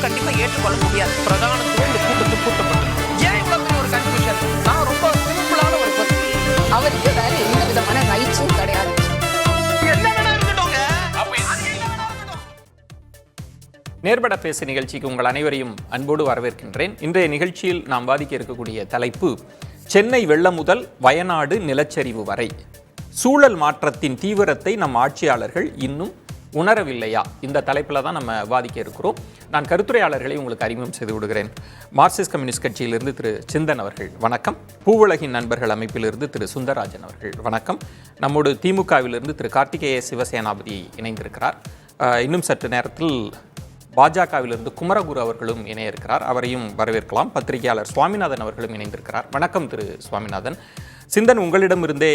கண்டிப்பா ஏற்றுக்கொள்ள முடியாது. பிரதானத்துவம் இந்த கூட்டத்துக்கு கூட்டப்பட்டது. ஏன் இவ்வளவு பெரிய ஒரு கன்ஃபியூஷன்? நான் ரொம்ப சிம்பிளான ஒரு பர்சன். அவருக்கு வேற எந்த விதமான ரைட்ஸும் கிடையாது. நேர்பட பேசு நிகழ்ச்சிக்கு உங்கள் அனைவரையும் அன்போடு வரவேற்கின்றேன். இன்றைய நிகழ்ச்சியில் நாம் வாதிக்க இருக்கக்கூடிய தலைப்பு சென்னை வெள்ளம் முதல் வயநாடு நிலச்சரிவு வரை சூழல் மாற்றத்தின் தீவிரத்தை நம் ஆட்சியாளர்கள் இன்னும் உணரவில்லையா? இந்த தலைப்பில் தான் நம்ம வாதிக்க இருக்கிறோம். நான் கருத்துரையாளர்களை உங்களுக்கு அறிமுகம் செய்து விடுகிறேன். மார்க்சிஸ்ட் கம்யூனிஸ்ட் கட்சியிலிருந்து திரு சிந்தன் அவர்கள் வணக்கம். பூவுலகின் நண்பர்கள் அமைப்பிலிருந்து திரு சுந்தரராஜன் அவர்கள் வணக்கம். நம்மோடு திமுகவிலிருந்து திரு கார்த்திகேய சிவசேனாபதி இணைந்திருக்கிறார். இன்னும் சற்று நேரத்தில் பாஜகவிலிருந்து குமரகுரு அவர்களும் இணைய இருக்கிறார். அவரையும் வரவேற்கலாம். பத்திரிகையாளர் சுவாமிநாதன் அவர்களும் இணைந்திருக்கிறார். வணக்கம் திரு சுவாமிநாதன். சிந்தன், உங்களிடமிருந்தே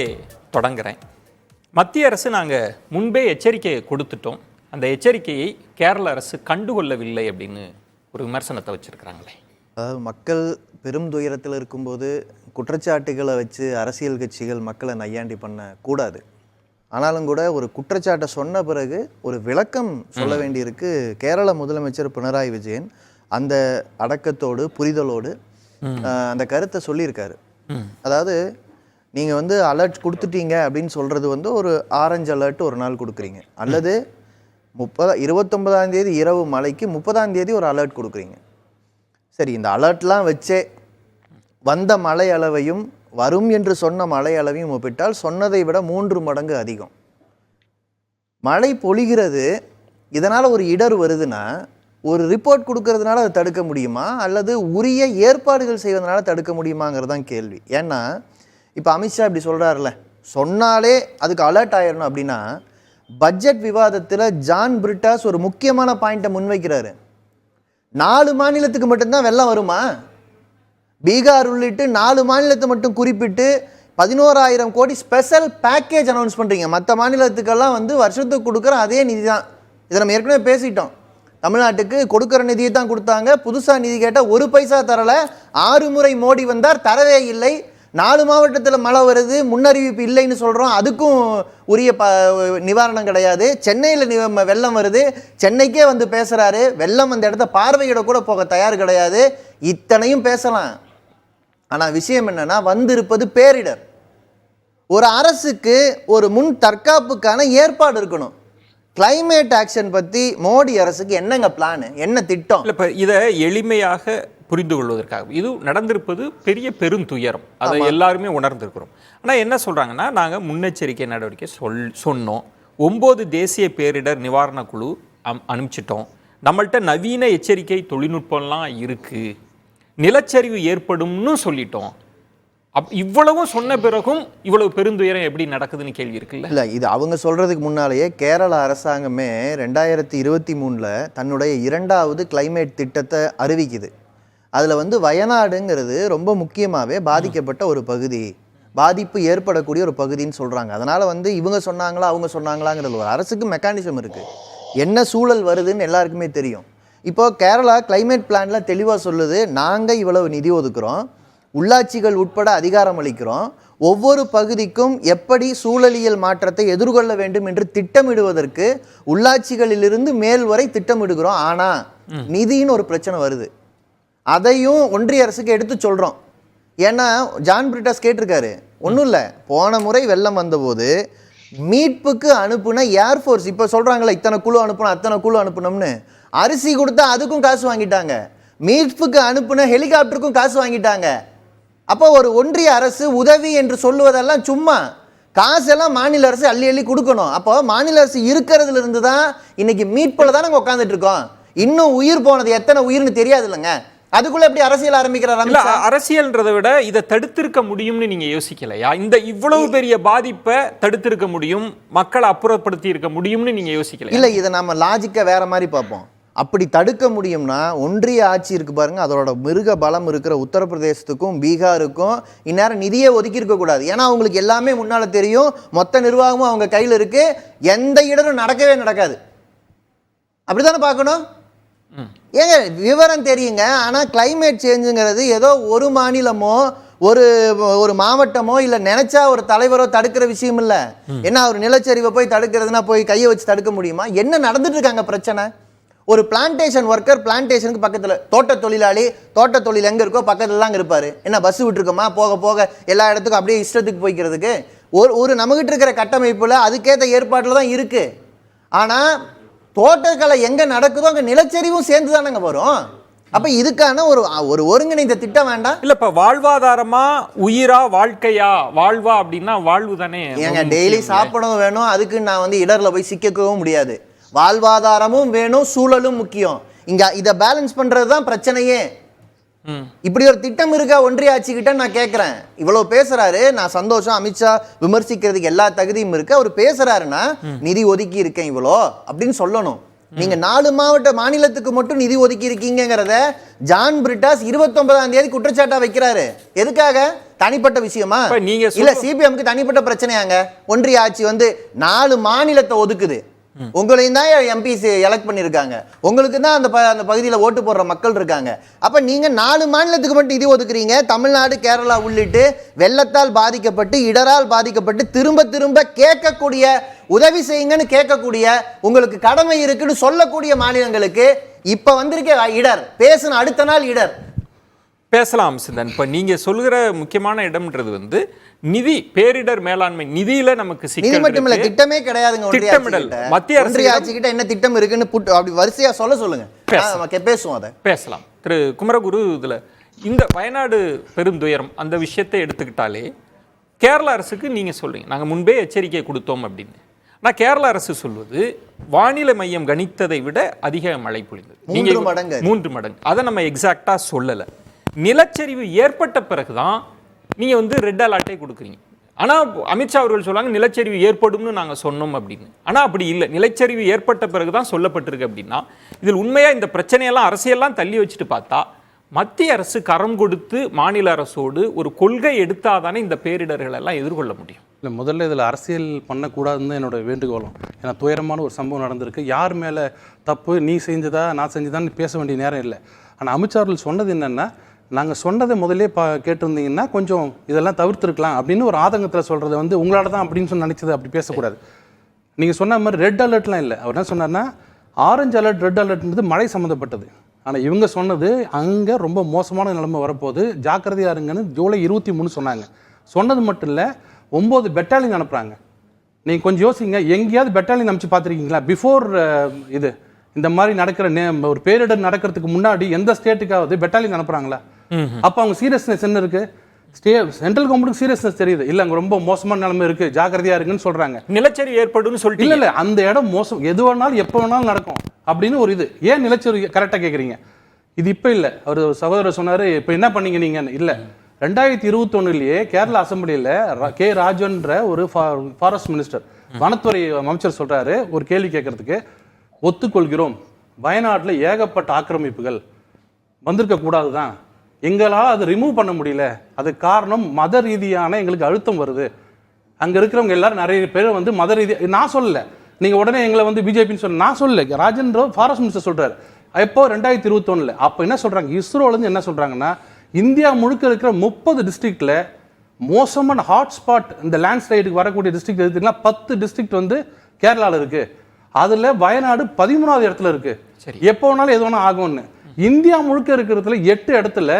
தொடங்குறேன். மத்திய அரசு நாங்கள் முன்பே எச்சரிக்கையை கொடுத்துட்டோம், அந்த எச்சரிக்கையை கேரள அரசு கண்டுகொள்ளவில்லை அப்படின்னு ஒரு விமர்சனத்தை வச்சிருக்கிறாங்களே. அதாவது மக்கள் பெரும் துயரத்தில் இருக்கும்போது குற்றச்சாட்டுகளை வச்சு அரசியல் கட்சிகள் மக்களை நையாண்டி பண்ண கூடாது. ஆனாலும் கூட ஒரு குற்றச்சாட்டை சொன்ன பிறகு ஒரு விளக்கம் சொல்ல வேண்டியிருக்கு. கேரள முதலமைச்சர் பினராயி விஜயன் அந்த அடக்கத்தோடு புரிதலோடு அந்த கருத்தை சொல்லியிருக்காரு. அதாவது நீங்கள் அலர்ட் கொடுத்துட்டீங்க அப்படின்னு சொல்கிறது ஒரு ஆரஞ்சு அலர்ட் ஒரு நாள் கொடுக்குறீங்க, அல்லது 29ஆம் தேதி இரவு மழைக்கு 30ஆம் தேதி ஒரு அலர்ட் கொடுக்குறீங்க. சரி, இந்த அலர்ட்லாம் வச்சே வந்த மழை அளவையும் வரும் என்று சொன்ன மழை அளவையும் ஒப்பிட்டால் சொன்னதை விட 3 மடங்கு அதிகம் மழை பொழிகிறது. இதனால் ஒரு இடர் வருதுன்னா ஒரு ரிப்போர்ட் கொடுக்கறதுனால அதை தடுக்க முடியுமா, அல்லது உரிய ஏற்பாடுகள் செய்வதனால தடுக்க முடியுமாங்கிறது தான் கேள்வி. ஏன்னா இப்போ அமித்ஷா இப்படி சொல்கிறாருல்ல, சொன்னாலே அதுக்கு அலர்ட் ஆயிடணும் அப்படின்னா, பட்ஜெட் விவாதத்தில் ஜான் பிரிட்டாஸ் ஒரு முக்கியமான பாயிண்ட்டை முன்வைக்கிறாரு. 4 மாநிலத்துக்கு மட்டும்தான் வெள்ளம் வருமா? பீகார் உள்ளிட்டு 4 மாநிலத்தை மட்டும் குறிப்பிட்டு 11,000 கோடி ஸ்பெஷல் பேக்கேஜ் அனௌன்ஸ் பண்ணுறீங்க. மற்ற மாநிலத்துக்கெல்லாம் வருஷத்துக்கு கொடுக்குற அதே நிதி தான். இதை நம்ம ஏற்கனவே பேசிட்டோம். தமிழ்நாட்டுக்கு கொடுக்குற நிதியை தான் கொடுத்தாங்க. புதுசாக நிதி கேட்டால் 1 பைசா தரலை. 6 முறை மோடி வந்தார், தரவே இல்லை. 4 மாவட்டத்தில் மழை வருது, முன்னறிவிப்பு இல்லைன்னு சொல்கிறோம், அதுக்கும் உரிய நிவாரணம் கிடையாது. சென்னையில் வெள்ளம் வருது, சென்னைக்கே பேசுகிறாரு. வெள்ளம் அந்த இடத்த பார்வையிட கூட போக தயார் கிடையாது. இத்தனையும் பேசலாம். ஆனால் விஷயம் என்னன்னா, வந்திருப்பது பேரிடர். ஒரு அரசுக்கு ஒரு முன் தற்காப்புக்கான ஏற்பாடு இருக்கணும். கிளைமேட் ஆக்ஷன் பற்றி மோடி அரசுக்கு என்னங்க பிளான், என்ன திட்டம்? இல்லை, இப்போ இதை எளிமையாக புரிந்து கொள்வதற்காக இது நடந்திருப்பது பெரிய பெருந்துயரம், அதை எல்லாருமே உணர்ந்திருக்கிறோம். ஆனால் என்ன சொல்கிறாங்கன்னா, நாங்கள் முன்னெச்சரிக்கை நடவடிக்கை சொன்னோம், 9 தேசிய பேரிடர் நிவாரண குழு அனுப்பிச்சிட்டோம், நம்மள்கிட்ட நவீன எச்சரிக்கை தொழில்நுட்பம்லாம் இருக்குது, நிலச்சரிவு ஏற்படும்னு சொல்லிட்டோம். இவ்வளவும் சொன்ன பிறகும் இவ்வளவு பெருந்துயரம் எப்படி நடக்குதுன்னு கேள்வி இருக்குல்ல? இல்லை, இது அவங்க சொல்கிறதுக்கு முன்னாலேயே கேரள அரசாங்கமே 2023 தன்னுடைய 2வது கிளைமேட் திட்டத்தை அறிவிக்குது. அதில் வயநாடுங்கிறது ரொம்ப முக்கியமாகவே பாதிக்கப்பட்ட ஒரு பகுதி, பாதிப்பு ஏற்படக்கூடிய ஒரு பகுதின்னு சொல்கிறாங்க. அதனால் இவங்க சொன்னாங்களா அவங்க சொன்னாங்களாங்கிறது ஒரு அரசுக்கு மெக்கானிசம் இருக்குது. என்ன சூழல் வருதுன்னு எல்லாருக்குமே தெரியும். இப்போது கேரளா கிளைமேட் பிளானில் தெளிவாக சொல்லுது, நாங்கள் இவ்வளவு நிதி ஒதுக்குறோம், உள்ளாட்சிகள் உட்பட அதிகாரம் அளிக்கிறோம், ஒவ்வொரு பகுதிக்கும் எப்படி சூழலியல் மாற்றத்தை எதிர்கொள்ள வேண்டும் என்று திட்டமிடுவதற்கு உள்ளாட்சிகளிலிருந்து மேல் வரை திட்டமிடுகிறோம். ஆனால் நிதின்னு ஒரு பிரச்சனை வருது, அதையும் ஒன்றிய அரசுக்கு எடுத்து சொல்கிறோம். ஏன்னா ஜான் பிரிட்டாஸ் கேட்டிருக்காரு, ஒன்றும் இல்லை, போன முறை வெள்ளம் வந்தபோது மீட்புக்கு அனுப்புன ஏர்ஃபோர்ஸ், இப்போ சொல்கிறாங்களே இத்தனை குழு அனுப்பணும் அத்தனை குழு அனுப்பணும்னு, அரிசி கொடுத்தா அதுக்கும் காசு வாங்கிட்டாங்க, மீட்புக்கு அனுப்புன ஹெலிகாப்டருக்கும் காசு வாங்கிட்டாங்க. அப்போ ஒரு ஒன்றிய அரசு உதவி என்று சொல்லுவதெல்லாம் சும்மா, காசெல்லாம் மாநில அரசு அள்ளி அள்ளி கொடுக்கணும். அப்போ மாநில அரசு இருக்கிறதுல இருந்து தான் இன்னைக்கு மீட்பில் தான் நாங்கள் உட்காந்துட்டு இருக்கோம். இன்னும் உயிர் போனது எத்தனை உயிர்னு தெரியாது இல்லைங்க. அதுக்குள்ள எப்படி அரசியல் ஆரம்பிக்கிறார்? அரசியல்ன்றதை விட இதை தடுத்திருக்க முடியும்னு நீங்க யோசிக்கலையா? இந்த இவ்வளவு பெரிய பாதிப்பை தடுத்திருக்க முடியும், மக்களை அப்புறப்படுத்தி இருக்க முடியும்னு நீங்க யோசிக்கல? இல்லை, இதை நம்ம லாஜிக்கா வேற மாதிரி பார்ப்போம். அப்படி தடுக்க முடியும்னா ஒன்றிய ஆட்சி இருக்கு பாருங்க, அதோட மிருக பலம் இருக்கிற உத்தரப்பிரதேசத்துக்கும் பீகாருக்கும் இந்நேரம் நிதியை ஒதுக்கி இருக்கக்கூடாது. ஏன்னா அவங்களுக்கு எல்லாமே முன்னால தெரியும், மொத்த நிர்வாகமும் அவங்க கையில் இருக்கு, எந்த இடரும் நடக்கவே நடக்காது. அப்படித்தானே பார்க்கணும். ஏங்க விவரம் தெரியுங்க. ஆனால் கிளைமேட் சேஞ்சுங்கிறது ஏதோ ஒரு மாநிலமோ ஒரு மாவட்டமோ இல்லை நினைச்சா ஒரு தலைவரோ தடுக்கிற விஷயம் இல்லை. ஏன்னா ஒரு நிலச்சரிவை போய் தடுக்கிறதுனா போய் கையை வச்சு தடுக்க முடியுமா? என்ன நடந்துட்டு இருக்காங்க பிரச்சனை? ஒரு பிளான்டேஷன் ஒர்க்கர் பிளான்டேஷனுக்கு பக்கத்தில் தோட்ட தொழில் எங்கே இருக்கோ பக்கத்தில் தாங்க இருப்பார். என்ன பஸ் விட்டுருக்கோமா போக போக எல்லா இடத்துக்கும் அப்படியே இஷ்டத்துக்கு போய்க்கிறதுக்கு? ஒரு நம்மகிட்ட இருக்கிற கட்டமைப்பில் அதுக்கேற்ற ஏற்பாட்டில் தான் இருக்குது. ஆனால் தோட்டக்கலை எங்கே நடக்குதோ அங்கே நிலச்சரிவும் சேர்ந்து தானங்க வரும். அப்ப இதுக்கான ஒரு ஒருங்கிணைந்த திட்டம் வேண்டாம் இல்ல? இப்ப வாழ்வாதாரமா உயிரா வாழ்க்கையா? வாழ்வா அப்படின்னா வாழ்வு தானே. ஏங்க டெய்லி சாப்பிடவும் வேணும், அதுக்கு நான் இடர்ல போய் சிக்கவும் முடியாது. வாழ்வாதாரமும் வேணும், சூழலும் முக்கியம். இங்க இதை பேலன்ஸ் பண்றது தான் பிரச்சனையே. இப்படி ஒரு திட்டம் இருக்கா ஒன்றிய ஆட்சி கிட்ட நான் கேட்கிறேன். இவ்வளவு பேசுறாரு, நான் சந்தோஷம். அமித்ஷா விமர்சிக்கிறதுக்கு எல்லா தகுதியும் இருக்கு. அவர் பேசுறாருன்னா நிதி ஒதுக்கி இருக்கேன் இவ்வளோ அப்படின்னு சொல்லணும். நீங்க 4 மாநிலத்துக்கு மட்டும் நிதி ஒதுக்கி இருக்கீங்கிறத ஜான் பிரிட்டாஸ் 29ஆம் தேதி குற்றச்சாட்டா வைக்கிறாரு. எதுக்காக? தனிப்பட்ட விஷயமா? இல்ல சிபிஎம்க்கு தனிப்பட்ட பிரச்சனையாங்க? ஒன்றிய ஆட்சி 4 மாநிலத்தை ஒதுக்குது. உங்களையும் தான் எம்பிசி எலக்ட் பண்ணியிருக்காங்க, உங்களுக்கு தான் அந்த பகுதியில் ஓட்டு போடுற மக்கள் இருக்காங்க. அப்போ நீங்கள் 4 மாநிலத்துக்கு மட்டும் நிதி ஒதுக்குறீங்க. தமிழ்நாடு கேரளா உள்ளிட்டு வெள்ளத்தால் பாதிக்கப்பட்டு இடரால் பாதிக்கப்பட்டு திரும்ப திரும்ப கேட்கக்கூடிய உதவி செய்யுங்கன்னு கேட்கக்கூடிய உங்களுக்கு கடமை இருக்குன்னு சொல்லக்கூடிய மாநிலங்களுக்கு இப்போ வந்திருக்க இடர் பேசுன அடுத்த நாள் இடர் பேசலாம் சிந்தன். இப்போ நீங்கள் சொல்கிற முக்கியமான இடம்ன்றது நிதி பேரிடர் மேலாண்மை நிதியில நமக்கு நிதி மட்டும் இல்ல, திட்டமே கிடையாதுங்க. திட்டமிடல் மத்திய ஒன்றிய ஆட்சி கிட்ட என்ன திட்டம் இருக்குன்னு அப்படி வரிசையா சொல்லுங்க, பேசுவோம். அதை பேசலாம். திரு குமரகுரு, இதுல இந்த வயநாடு பெருந்துயரம் அந்த விஷயத்தை எடுத்துக்கிட்டாலே கேரள அரசுக்கு நீங்க சொல்றீங்க நாங்க முன்பே எச்சரிக்கை கொடுத்தோம் அப்படின்னு. ஆனால் கேரள அரசு சொல்வது வானிலை மையம் கணித்ததை விட அதிக மழை பொழிந்தது, 3 மடங்கு. அதை நம்ம எக்ஸாக்டா சொல்லலை. நிலச்சரிவு ஏற்பட்ட பிறகுதான் நீங்க ரெட் அலர்ட்டை கொடுக்குறீங்க. ஆனால் அமித்ஷா அவர்கள் சொல்றாங்க நிலச்சரிவு ஏற்படும்னு நாங்கள் சொன்னோம் அப்படின்னு. ஆனால் அப்படி இல்லை, நிலச்சரிவு ஏற்பட்ட பிறகுதான் சொல்லப்பட்டிருக்கு. அப்படின்னா இதில் உண்மையா இந்த பிரச்சனையெல்லாம் அரசியெல்லாம் தள்ளி வச்சுட்டு பார்த்தா மத்திய அரசு கரம் கொடுத்து மாநில அரசோடு ஒரு கொள்கை எடுத்தாதானே இந்த பேரிடர்கள் எல்லாம் எதிர்கொள்ள முடியும். இல்லை, முதல்ல இதில் அரசியல் பண்ணக்கூடாதுன்னு என்னோட வேண்டுகோளும். ஏன்னா துயரமான ஒரு சம்பவம் நடந்திருக்கு. யார் மேலே தப்பு, நீ செஞ்சதா நான் செஞ்சதான்னு பேச வேண்டிய நேரம் இல்லை. ஆனால் அமித்ஷா அவர்கள் சொன்னது என்னென்னா, நாங்கள் சொன்னதை முதலே கேட்டிருந்தீங்கன்னா கொஞ்சம் இதெல்லாம் தவிர்த்துருக்கலாம் அப்படின்னு ஒரு ஆதங்கத்தில் சொல்கிறது உங்களால் தான் அப்படின்னு சொல்லி நினச்சது. அப்படி பேசக்கூடாது. நீங்கள் சொன்ன மாதிரி ரெட் அலர்ட்லாம் இல்லை. அவர் என்ன சொன்னார்னா ஆரஞ்சு அலர்ட் ரெட் அலர்ட்ன்றது மழை சம்மந்தப்பட்டது. ஆனால் இவங்க சொன்னது அங்கே ரொம்ப மோசமான நிலைமை வரப்போகுது, ஜாக்கிரதையாக இருங்கன்னு ஜூலை 23 சொன்னாங்க. சொன்னது மட்டும் இல்லை, 9 பெட்டாலியன் அனுப்புகிறாங்க. நீங்கள் கொஞ்சம் யோசிங்க, எங்கேயாவது பெட்டாலியன் அனுப்பிச்சு பார்த்துருக்கீங்களா? பிஃபோர் இந்த மாதிரி நடக்கிற ஒரு பேரிடர் நடக்கிறதுக்கு முன்னாடி எந்த ஸ்டேட்டுக்காவது பெட்டாலியன் அனுப்புகிறாங்களா? அப்போ அவங்க சீரியஸ்னஸ் என்ன இருக்குது? சென்ட்ரல் கவர்மெண்ட்டுக்கு சீரியஸ்னஸ் தெரியுது. இல்லை அங்கே ரொம்ப மோசமான நிலைமை இருக்குது, ஜாக்கிரதையாக இருக்குன்னு சொல்கிறாங்க. நிலச்சரிவு ஏற்படும் சொல்லிட்டு இல்லை அந்த இடம் மோசம், எது வேணாலும் எப்போ வேணாலும் நடக்கும் அப்படின்னு ஒரு இது. ஏன் நிலச்சரிவு கரெக்டாக கேட்குறீங்க? இது இப்போ இல்லை. அவர் சகோதரர் சொன்னார் இப்போ என்ன பண்ணீங்க நீங்கள்? இல்லை, 2021 கேரளா அசம்பிளியில் கே ராஜன்ற ஒரு ஃபாரஸ்ட் மினிஸ்டர், வனத்துறை அமைச்சர் சொல்கிறாரு ஒரு கேள்வி கேட்கறதுக்கு, ஒத்துக்கொள்கிறோம் வயநாட்டில் ஏகப்பட்ட ஆக்கிரமிப்புகள் வந்திருக்க கூடாது தான், எங்களால் அதை ரிமூவ் பண்ண முடியல, அதுக்கு காரணம் மத ரீதியான எங்களுக்கு அழுத்தம் வருது. அங்கே இருக்கிறவங்க எல்லாரும் நிறைய பேர் மத ரீதி, நான் சொல்லலை, நீங்கள் உடனே எங்களை பிஜேபின்னு சொல்ல நான் சொல்லலை, ராஜேந்திர ஃபாரஸ்ட் மினிஸ்டர் சொல்கிறார். எப்போ 2021 அப்போ என்ன சொல்கிறாங்க, இஸ்ரோலேருந்து என்ன சொல்கிறாங்கன்னா, இந்தியா முழுக்க இருக்கிற 30 டிஸ்ட்ரிக்டில் மோசமான ஹாட்ஸ்பாட் இந்த லேண்ட்ஸ்லைடுக்கு வரக்கூடிய டிஸ்ட்ரிக்ட் எடுத்துக்கலாம், 10 டிஸ்ட்ரிக்ட் கேரளாவில் இருக்குது. அதில் வயநாடு 13வது இடத்துல இருக்குது. சரி, எப்போ வேணாலும் எது வேணால் ஆகும்னு. இந்தியா முழுக்க இருக்கிறதுல 8 இடத்துல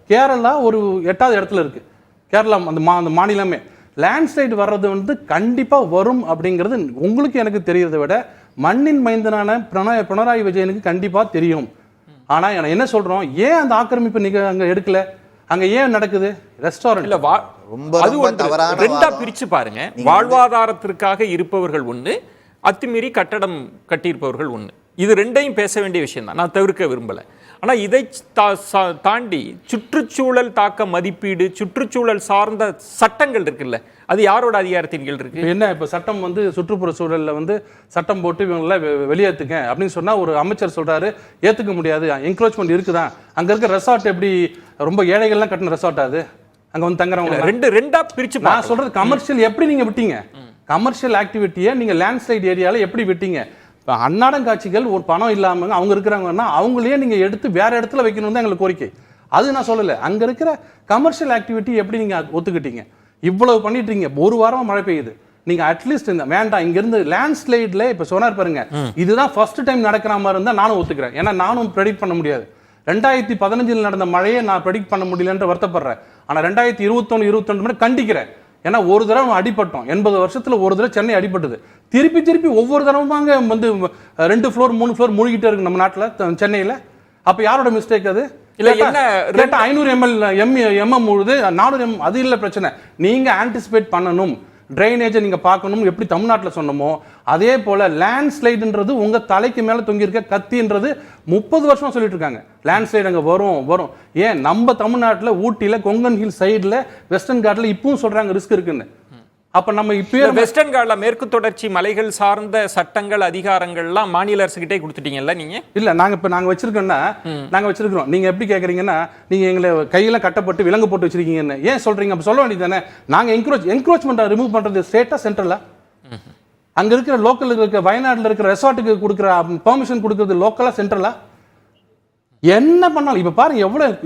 கேரளா ஒரு 8வது இடத்துல இருக்குது. கேரளா அந்த மாநிலமே லேண்ட்ஸ்லைடு வர்றது கண்டிப்பாக வரும் அப்படிங்கிறது உங்களுக்கு எனக்கு தெரியறதை விட மண்ணின் மைந்தனான பினராயி விஜயனுக்கு கண்டிப்பாக தெரியும். ஆனால் என்ன சொல்கிறோம், ஏன் அந்த ஆக்கிரமிப்பு அங்கே எடுக்கல? அங்கே ஏன் நடக்குது? ரெஸ்டாரண்ட் இல்லை, ரெண்டா பிரிச்சு பாருங்க. வாழ்வாதாரத்திற்காக இருப்பவர்கள் ஒன்று, அத்துமீறி கட்டடம் கட்டியிருப்பவர்கள் ஒன்று. இது ரெண்டையும் பேச வேண்டிய விஷயம் தான், நான் தவிர்க்க விரும்பலை. ஆனால் இதை தாண்டி சுற்றுச்சூழல் தாக்க மதிப்பீடு, சுற்றுச்சூழல் சார்ந்த சட்டங்கள் இருக்குல்ல, அது யாரோட அதிகாரத்தின் கீழ் இருக்கு? என்ன இப்போ சட்டம் சுற்றுப்புற சூழலில் சட்டம் போட்டு இவங்கள வெளியேற்றுங்க அப்படின்னு சொன்னால் ஒரு அமைச்சர் சொல்கிறாரு ஏற்றுக்க முடியாது, என்க்ரோச்மெண்ட் இருக்குதான். அங்கே இருக்க ரெசார்ட் எப்படி ரொம்ப ஏழைகள்லாம் கட்டின ரெசார்ட், அது அங்கே தங்குறவங்க ரெண்டா பிரிச்சு நான் சொல்கிறது கமர்ஷியல் எப்படி நீங்கள் விட்டீங்க? கமர்ஷியல் ஆக்டிவிட்டியை நீங்கள் லேண்ட்ஸ்லைட் ஏரியாவில் எப்படி விட்டீங்க? இப்போ அன்னாடங்காட்சிகள் ஒரு பணம் இல்லாமல் அவங்க இருக்கிறாங்கன்னா அவங்களையே நீங்கள் எடுத்து வேற இடத்துல வைக்கணும் தான் எங்களுக்கு கோரிக்கை. அது நான் சொல்லலை, அங்கே இருக்கிற கமர்ஷியல் ஆக்டிவிட்டி எப்படி நீங்கள் ஒத்துக்கிட்டீங்க? இவ்வளவு பண்ணிட்டீங்க, ஒரு வாரமாக மழை பெய்யுது, நீங்க அட்லீஸ்ட் இந்த வேண்டாம் இங்க இருந்து லேண்ட்ஸ்லைட்ல இப்ப சொன்னார் பாருங்க, இதுதான் ஃபர்ஸ்ட் டைம் நடக்கிற மாதிரி இருந்தா நானும் ஒத்துக்கிறேன். ஏன்னா நானும் ப்ரெடிக்ட் பண்ண முடியாது. 2015 நடந்த மழையை நான் ப்ரெடிக்ட் பண்ண முடியலன்ற வருத்தப்படுறேன். ஆனா 2021, 22 மட்டும் கண்டிக்கிறேன். ஏன்னா ஒரு தடவை அடிபட்டோம், 80 வருஷத்துல ஒரு தடவை சென்னை அடிபட்டது. திருப்பி ஒவ்வொரு தடவைங்க வந்து 2 ஃப்ளோர் 3 ஃப்ளோர் மூழ்கிட்டே இருக்கு நம்ம நாட்டுல சென்னையில. அப்ப யாரோட மிஸ்டேக் அது? இல்ல என்ன 500 mm உழுது 400 mm, அது இல்ல பிரச்சனை. நீங்க ஆன்டிசிபேட் பண்ணணும், ட்ரைனேஜை நீங்க பார்க்கணும். எப்படி தமிழ்நாட்டில் சொன்னமோ அதே போல லேண்ட்ஸ்லைடுன்றது உங்க தலைக்கு மேல தொங்கி இருக்க கத்தின்றது 30 வருஷமா சொல்லிட்டு இருக்காங்க. லேண்ட்ஸ்லைடு அங்க வரும். ஏன் நம்ம தமிழ்நாட்டில் ஊட்டியில கொங்கன் ஹில் சைடுல வெஸ்டர்ன் காட்ல இப்பவும் சொல்றாங்க ரிஸ்க் இருக்குன்னு. அப்ப நம்ம இப்ப வெஸ்டர்ன் காட்ல மேற்கு தொடர்ச்சி மலைகள் சார்ந்த சட்டங்கள் அதிகாரங்கள்லாம் மாநில அரசுகிட்டே கொடுத்துட்டீங்கல்ல நீங்க? இல்ல நாங்க வச்சிருக்கோம். நீங்க எப்படி கேக்குறீங்கன்னா, நீங்க எங்களை கையெல்லாம் கட்டப்பட்டு விலங்கு போட்டு வச்சிருக்கீங்கன்னு ஏன் சொல்றீங்க? அப்ப சொல்ல வேண்டியதானே. நாங்க என்க்ரோச்மெண்ட் ரிமூவ் பண்றது ஸ்டேட்டா சென்ட்ரலா? அங்க இருக்கிற லோக்கல் இருக்க வயநாடுல இருக்கிற ரெசார்ட்டுக்கு கொடுக்குற பெர்மிஷன் கொடுக்கறது லோக்கலா சென்ட்ரலா? என்ன பண்ணாலும் இப்ப பாருங்க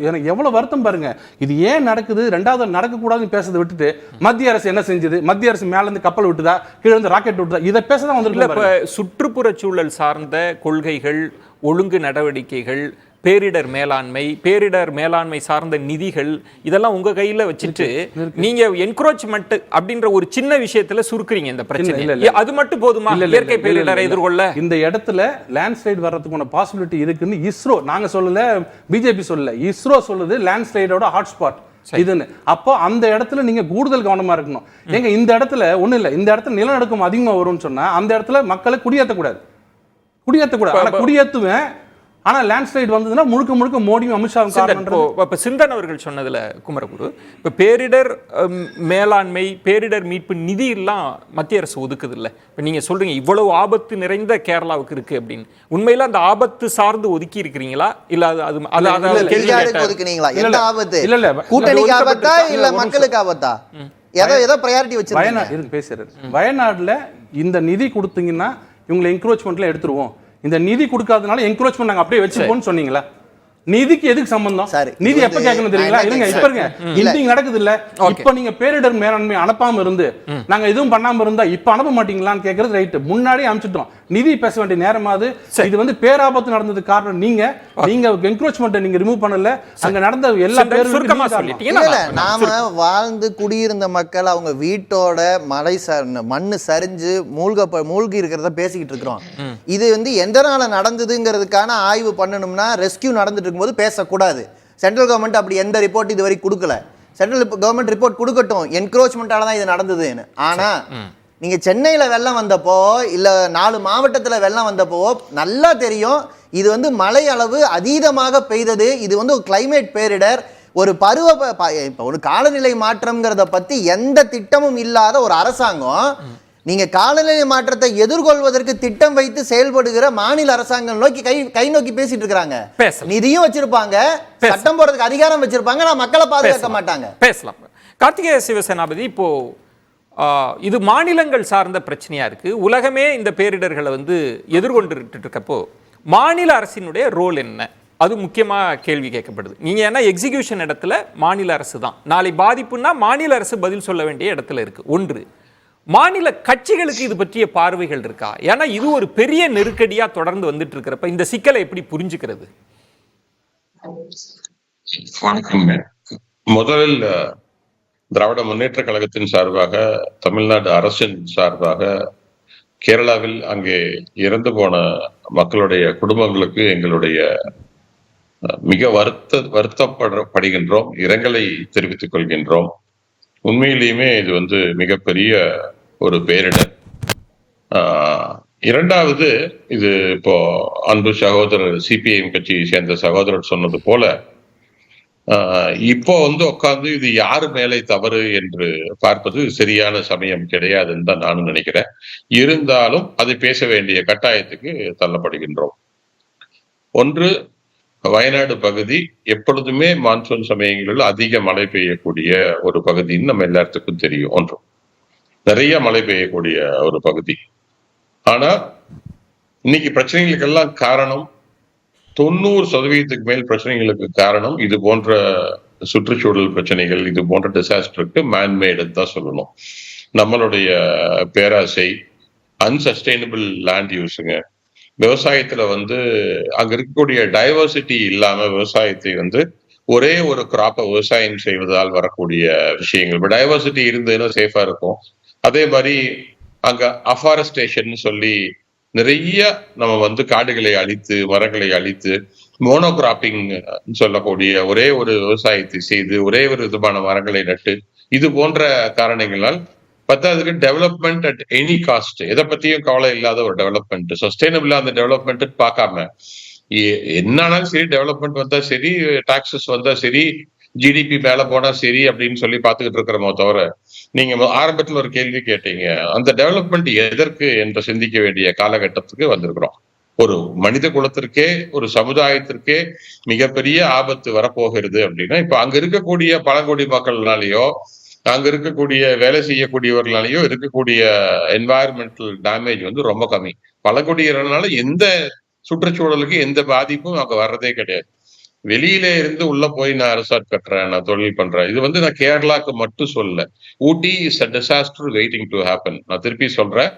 எனக்கு எவ்வளவு வருத்தம் பாருங்க. இது ஏன் நடக்குது, ரெண்டாவது நடக்கக்கூடாதுன்னு பேசுறதை விட்டுட்டு மத்திய அரசு என்ன செஞ்சது, மத்திய அரசு மேல இருந்து கப்பல் விட்டுதா, கீழே இருந்து ராக்கெட் விட்டுதா, இதை பேசதான் வந்து சுற்றுப்புற சூழல் சார்ந்த கொள்கைகள், ஒழுங்கு நடவடிக்கைகள், பேரிடர் மேலாண்மை சார்ந்த நிதிகள், இதெல்லாம் உங்க கையில வச்சுட்டு நீங்க என்க்ரோச்மெண்ட் அப்படின்ற ஒரு சின்ன விஷயத்துல சுருக்குறீங்க இந்த பிரச்சனை. அது மட்டும் போதுமா இயற்கை பேரிடரை எதிர்கொள்ள? இந்த இடத்துல லேண்ட்ஸ்லைட் வர்றதுக்கான பாசிபிலிட்டி இருக்குன்னு இஸ்ரோ, நாங்க சொல்லல, பிஜேபி சொல்லல, இஸ்ரோ சொல்லுது லேண்ட்ஸ்லைடோட ஹாட்ஸ்பாட் இதுன்னு. அப்போ அந்த இடத்துல நீங்க கூடுதல் கவனமா இருக்கணும். ஏங்க இந்த இடத்துல ஒண்ணு இல்ல, இந்த இடத்துல நிலநடுக்கம் அதிகமா வரும்னு சொன்னா அந்த இடத்துல மக்களை குடியேற்றக்கூடாது. ஆனா குடியேற்றுவேன். ஆனா லேண்ட்ஸ்லைட் வந்ததுன்னா முழுக்க மோடியும் அமித்ஷாவும் காரணம். இப்ப சிந்தன் அவர்கள் சொன்னதுல குமரகுரு, இப்ப பேரிடர் மேலாண்மை, பேரிடர் மீட்பு நிதி எல்லாம் மத்திய அரசு ஒதுக்குது இல்ல. இப்ப நீங்க சொல்றீங்க இவ்வளவு ஆபத்து நிறைந்த கேரளாவுக்கு இருக்கு அப்படின்னு. உண்மையில அந்த ஆபத்து சார்ந்து ஒதுக்கி இருக்கிறீங்களா இல்ல ஒதுக்குனீங்களா? எந்த ஆபத்து? இல்ல கூட்டணிக்கு ஆபத்தா இல்ல மக்களுக்கு ஆபத்தா? ஏதோ பிரையாரிட்டி வச்சு வயநாடுல இந்த நிதி கொடுத்தீங்கன்னா இவங்களை என்க்ரோச்மெண்ட்ல எடுத்துருவோம், இந்த நிதி கொடுக்காதனால என்க்ரோச்மெண்ட் நாங்க அப்படியே வச்சுப்போம்னு சொன்னீங்களா? நிதிக்கு எதுக்கு சம்பந்தம்? நிதி எப்ப கேட்கணும் தெரியுங்களா? இருங்க இப்ப இருங்க, மீட்டிங் நடக்குது இல்ல, இப்ப நீங்க பேரிடர் மேலாண்மை அனுப்பாம இருந்து நாங்க எதுவும் பண்ணாம இருந்தா இப்ப அனுப்ப மாட்டீங்களான்னு கேக்குறது ரைட். முன்னாடியே அனுப்பிச்சிட்டோம், நிதி பேச வேண்டிய நேரமாவது. இது வந்து பேராபத்து நடந்தது காரணம் நீங்க என்க்ரோச்மெண்ட் நீங்க ரிமூவ் பண்ணல. அங்க நடந்த எல்லா பேரும் நாம வாழ்ந்து குடியிருந்த மக்கள் அவங்க வீட்டோட மண்ணு சரிஞ்சு மூழ்கி இருக்கிறத பேசிக்கிட்டு இருக்கிறோம். இது வந்து எந்த நாள நடந்ததுங்கிறதுக்கான ஆய்வு பண்ணணும்னா ரெஸ்கியூ நடந்துட்டு இருக்கும்போது பேசக்கூடாது. சென்ட்ரல் கவர்மெண்ட் அப்படி எந்த ரிப்போர்ட் இது வரைக்கும் கொடுக்கல. சென்ட்ரல் கவர்மெண்ட் ரிப்போர்ட் கொடுக்கட்டும், என்க்ரோச்மெண்டால தான் இது நடந்ததுன்னு. ஆனா நீங்க சென்னையில வெள்ளம் வந்தப்போ இல்ல 4 மாவட்டத்துல வெள்ளம் வந்தப்போ நல்லா தெரியும் இது வந்து மழை அளவு அதீதமாக பெய்தது. இது வந்து ஒரு கிளைமேட் பேரிடர், ஒரு ஒரு காலநிலை மாற்றம்ங்கிறத பத்தி எந்த திட்டமும் இல்லாத ஒரு அரசாங்கம் நீங்க காலநிலை மாற்றத்தை எதிர்கொள்வதற்கு திட்டம் வைத்து செயல்படுகிற மாநில அரசாங்கம் நோக்கி கை நோக்கி பேசிட்டு இருக்காங்க. நிதியும் வச்சிருப்பாங்க, சட்டம் போடுறதுக்கு அதிகாரம் வச்சிருப்பாங்க, நான் மக்களை பாதுகாக்க மாட்டாங்க. பேசலாம். கார்த்திகேய சிவசேனாபதி, இப்போ இது மாநிலங்கள் சார்ந்த பிரச்சனையா இருக்கு. உலகமே இந்த பேரிடர்களை வந்து எதிர்கொண்டு இருக்கப்போ மாநில அரசினுடைய ரோல் என்ன? அது முக்கியமா கேள்வி கேட்கப்படுது. நீங்க ஏன்னா எக்ஸிகியூஷன் இடத்துல மாநில அரசு தான். நாளை பாதிப்புன்னா மாநில அரசு பதில் சொல்ல வேண்டிய இடத்துல இருக்கு. ஒன்று, மாநில கட்சிகளுக்கு இது பற்றிய பார்வைகள் இருக்கா? ஏன்னா இது ஒரு பெரிய நெருக்கடியா தொடர்ந்து வந்துட்டு இருக்கிறப்ப இந்த சிக்கலை எப்படி புரிஞ்சுக்கிறது? வணக்கம். முதலில் திராவிட முன்னேற்ற கழகத்தின் சார்பாக, தமிழ்நாடு அரசின் சார்பாக கேரளாவில் அங்கே இறந்து போன மக்களுடைய குடும்பங்களுக்கு எங்களுடைய மிக வருத்தப்படுகின்றோம், இரங்கலை தெரிவித்துக் கொள்கின்றோம். உண்மையிலேயுமே இது வந்து மிகப்பெரிய ஒரு பேரிடர். இரண்டாவது, இது இப்போ அன்பு சகோதரர் சிபிஐஎம் கட்சியை சேர்ந்த சகோதரர் சொன்னது போல இப்போ வந்து உட்கார்ந்து இது யாரு மேலே தவறு என்று பார்ப்பது சரியான சமயம் கிடையாதுன்னு தான் நானும் நினைக்கிறேன். இருந்தாலும் அதை பேச வேண்டிய கட்டாயத்துக்கு தள்ளப்படுகின்றோம். ஒன்று, வயநாடு பகுதி எப்பொழுதுமே மான்சூன் சமயங்களில் அதிக மழை பெய்யக்கூடிய ஒரு பகுதின்னு நம்ம எல்லாத்துக்கும் தெரியும். ஒன்று, நிறைய மழை பெய்யக்கூடிய ஒரு பகுதி. ஆனா இன்னைக்கு பிரச்சனைகளுக்கெல்லாம் காரணம், 90% மேல் பிரச்சனைகளுக்கு காரணம் இது போன்ற சுற்றுச்சூழல் பிரச்சனைகள், இது போன்ற டிசாஸ்டருக்கு மேன்மேடு தான் சொல்லணும். நம்மளுடைய பேராசை, அன்சஸ்டைனபிள் லேண்ட் யூஸுங்க. விவசாயத்துல அங்க இருக்கக்கூடிய டைவர்சிட்டி இல்லாம விவசாயத்தை ஒரே ஒரு கிராப்பை விவசாயம் செய்வதால் வரக்கூடிய விஷயங்கள். இப்போ டைவர்சிட்டி இருந்ததுன்னா சேஃபா இருக்கும். அதே மாதிரி அங்க அஃபாரஸ்டேஷன் சொல்லி நிறைய நம்ம காடுகளை அழித்து மரங்களை அழித்து மோனோகிராப்பிங் சொல்லக்கூடிய ஒரே ஒரு விவசாயத்தை செய்து ஒரே ஒரு விதமான மரங்களை நட்டு இது போன்ற காரணங்களால் பத்தாவதுக்கு டெவலப்மெண்ட் அட் எனி காஸ்ட், எதை பத்தியும் கவலை இல்லாத ஒரு டெவலப்மெண்ட், சஸ்டைனபிளா அந்த டெவலப்மெண்ட் பார்க்காம என்னாலும் சரி, டெவலப்மெண்ட் வந்தா சரி, டாக்ஸஸ் வந்தா சரி, ஜிடிபி மேல போனா சரி அப்படின்னு சொல்லி பார்த்துக்கிட்டு இருக்கிறோமோ தவிர, நீங்க ஆரம்பத்துல ஒரு கேள்வி கேட்டீங்க, அந்த டெவலப்மெண்ட் எதற்கு என்று சிந்திக்க வேண்டிய காலகட்டத்துக்கு வந்திருக்கிறோம். ஒரு மனித குலத்திற்கே ஒரு சமுதாயத்திற்கே மிகப்பெரிய ஆபத்து வரப்போகிறது அப்படின்னா, இப்ப அங்க இருக்கக்கூடிய பழங்குடி மக்கள்னாலேயோ அங்க இருக்கக்கூடிய வேலை செய்யக்கூடியவர்களாலேயோ இருக்கக்கூடிய என்வாயர்மெண்டல் டேமேஜ் ரொம்ப கம்மி. பழங்குடியினால எந்த சுற்றுச்சூழலுக்கு எந்த பாதிப்பும் அங்க வர்றதே கிடையாது. வெளியில இருந்து உள்ள போய் நான் ரிசார்ட் கட்டுறேன், நான் தொழில் பண்றேன், இது நான் கேரளாக்கு மட்டும் சொல்ல. Ooty is a disaster waiting to happen. நான் திருப்பி சொல்றேன்,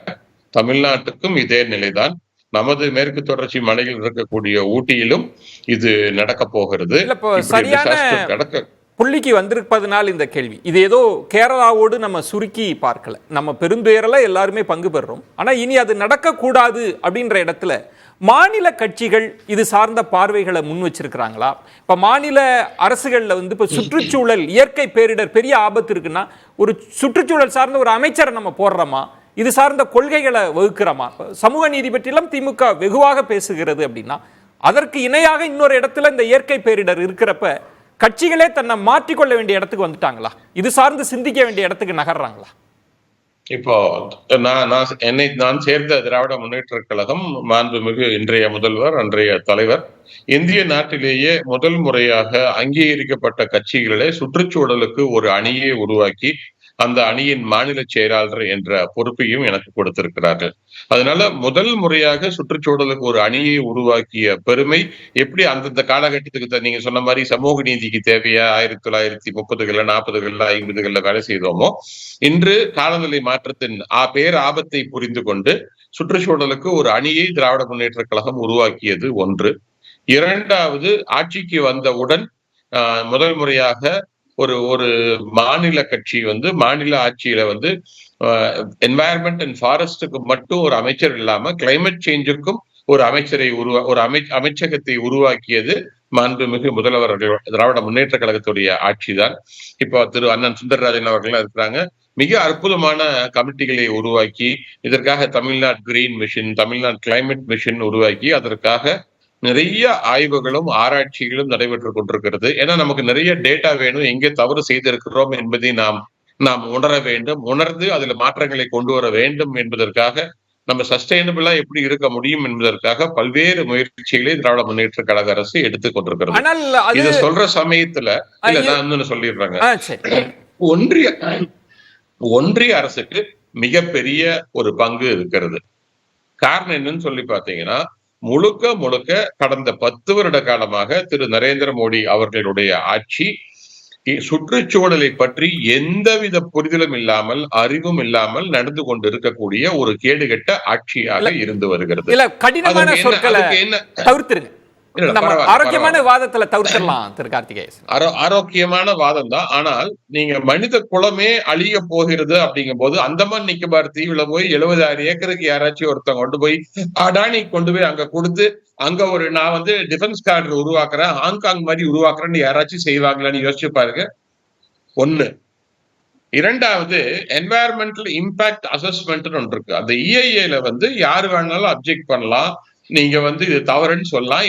தமிழ்நாட்டுக்கும் இதே நிலைதான். நமது மேற்கு தொடர்ச்சி மலையில் இருக்கக்கூடிய ஊட்டியிலும் இது நடக்க போகிறது. புள்ளிக்கு வந்திருப்பதனால் இந்த கேள்வி, இது ஏதோ கேரளாவோடு நம்ம சுருக்கி பார்க்கல, நம்ம பெருந்துயரில் எல்லாருமே பங்கு பெறுறோம். ஆனால் இனி அது நடக்கக்கூடாது அப்படின்ற இடத்துல மாநில கட்சிகள் இது சார்ந்த பார்வைகளை முன் வச்சிருக்கிறாங்களா? இப்போ மாநில அரசுகளில் இப்போ சுற்றுச்சூழல் இயற்கை பேரிடர் பெரிய ஆபத்து இருக்குன்னா ஒரு சுற்றுச்சூழல் சார்ந்த ஒரு அமைச்சரை நம்ம போடுறோமா? இது சார்ந்த கொள்கைகளை வகுக்கிறோமா? சமூக நீதி பற்றியெல்லாம் திமுக வெகுவாக பேசுகிறது அப்படின்னா அதற்கு இணையாக இன்னொரு இடத்துல இந்த இயற்கை பேரிடர் இருக்கிறப்ப கட்சிகளே தன்னை மாற்றிக்கொள்ள வேண்டிய இடத்துக்கு வந்துட்டாங்களா? இது சார்ந்து சிந்திக்க வேண்டிய இடத்துக்கு நகர்றாங்களா? இப்போ நான் சேர்ந்த திராவிட முன்னேற்ற கழகம், மாண்புமிகு இன்றைய முதல்வர், அன்றைய தலைவர், இந்திய நாட்டிலேயே முதல் முறையாக அங்கீகரிக்கப்பட்ட கட்சிகளிலே சுற்றுச்சூழலுக்கு ஒரு அணியை உருவாக்கி அந்த அணியின் மாநில செயலாளர் என்ற பொறுப்பையும் எனக்கு கொடுத்திருக்கிறார்கள். அதனால முதல் முறையாக சுற்றுச்சூழலுக்கு ஒரு அணியை உருவாக்கிய பெருமை எப்படி அந்தந்த காலகட்டத்துக்கு நீங்க சொன்ன மாதிரி சமூக நீதிக்கு தேவையா 1930களில் 40களில் 50களில் வேலை செய்தோமோ, இன்று காலநிலை மாற்றத்தின் பேர் ஆபத்தை புரிந்து கொண்டு சுற்றுச்சூழலுக்கு ஒரு அணியை திராவிட முன்னேற்ற கழகம் உருவாக்கியது ஒன்று. இரண்டாவது, ஆட்சிக்கு வந்தவுடன் முதல் முறையாக ஒரு மாநில கட்சி மாநில ஆட்சியில என்வாயர்மெண்ட் அண்ட் ஃபாரஸ்டுக்கு மட்டும் ஒரு அமைச்சர் இல்லாம கிளைமேட் சேஞ்சுக்கும் ஒரு அமைச்சரை அமைச்சகத்தை உருவாக்கியது மாண்புமிகு முதல்வர் திராவிட முன்னேற்ற கழகத்துடைய ஆட்சி தான். இப்போ திரு அண்ணன் சுந்தரராஜன் அவர்கள் இருக்கிறாங்க. மிக அற்புதமான கமிட்டிகளை உருவாக்கி இதற்காக Tamil Nadu green mission, Tamil Nadu climate mission உருவாக்கி அதற்காக நிறைய ஆய்வுகளும் ஆராய்ச்சிகளும் நடைபெற்றுக் கொண்டிருக்கிறது. ஏன்னா நமக்கு நிறைய டேட்டா வேணும், எங்கே தவறு செய்திருக்கிறோம் என்பதை நாம் உணர வேண்டும். உணர்ந்து அதுல மாற்றங்களை கொண்டு வர வேண்டும் என்பதற்காக நம்ம சஸ்டைனபிளா எப்படி இருக்க முடியும் என்பதற்காக பல்வேறு முயற்சிகளை திராவிட முன்னேற்ற கழக அரசு எடுத்துக் கொண்டிருக்கிறது. இத சொல்ற சமயத்துல நான் இன்னொன்னு சொல்லிடுறாங்க, ஒன்றிய அரசுக்கு மிகப்பெரிய ஒரு பங்கு இருக்கிறது. காரணம் என்னன்னு சொல்லி பாத்தீங்கன்னா, முழுக்க கடந்த 10 வருட காலமாக திரு நரேந்திர மோடி அவர்களுடைய ஆட்சி சுற்றுச்சூழலை பற்றி எந்தவித புரிதலும் இல்லாமல் அறிவும் இல்லாமல் நடந்து கொண்டு இருக்கக்கூடிய ஒரு கேடுகட்ட ஆட்சியாக இருந்து வருகிறது. ஆரோக்கியமான வாதத்துல தவிர்க்கலாம் திரு கார்த்திகேயன். ஆரோக்கியமான வாதம் தான். ஆனால் நீங்க மனித குலமே அழிய போகிறது அப்படிங்கும் போது அந்தமான் நிக்கோபார் தீவுல போய் 70,000 ஏக்கருக்கு யாராச்சும் ஒருத்தவங்க கொண்டு போய் அடானி கொண்டு போய் அங்க கொடுத்து அங்க நான் டிஃபென்ஸ் கார்டு உருவாக்குறேன், ஹாங்காங் மாதிரி உருவாக்குறேன்னு யாராச்சும் செய்வாங்களான்னு யோசிச்சு பாருங்க. ஒண்ணு. இரண்டாவது, என்வாயர்மெண்டல் இம்பாக்ட் அசஸ்மெண்ட் ஒன்று இருக்கு. அந்த இஐஏல யாரு வேணாலும் அப்ஜெக்ட் பண்ணலாம், நீங்க இது தவறுன்னு சொல்லலாம்.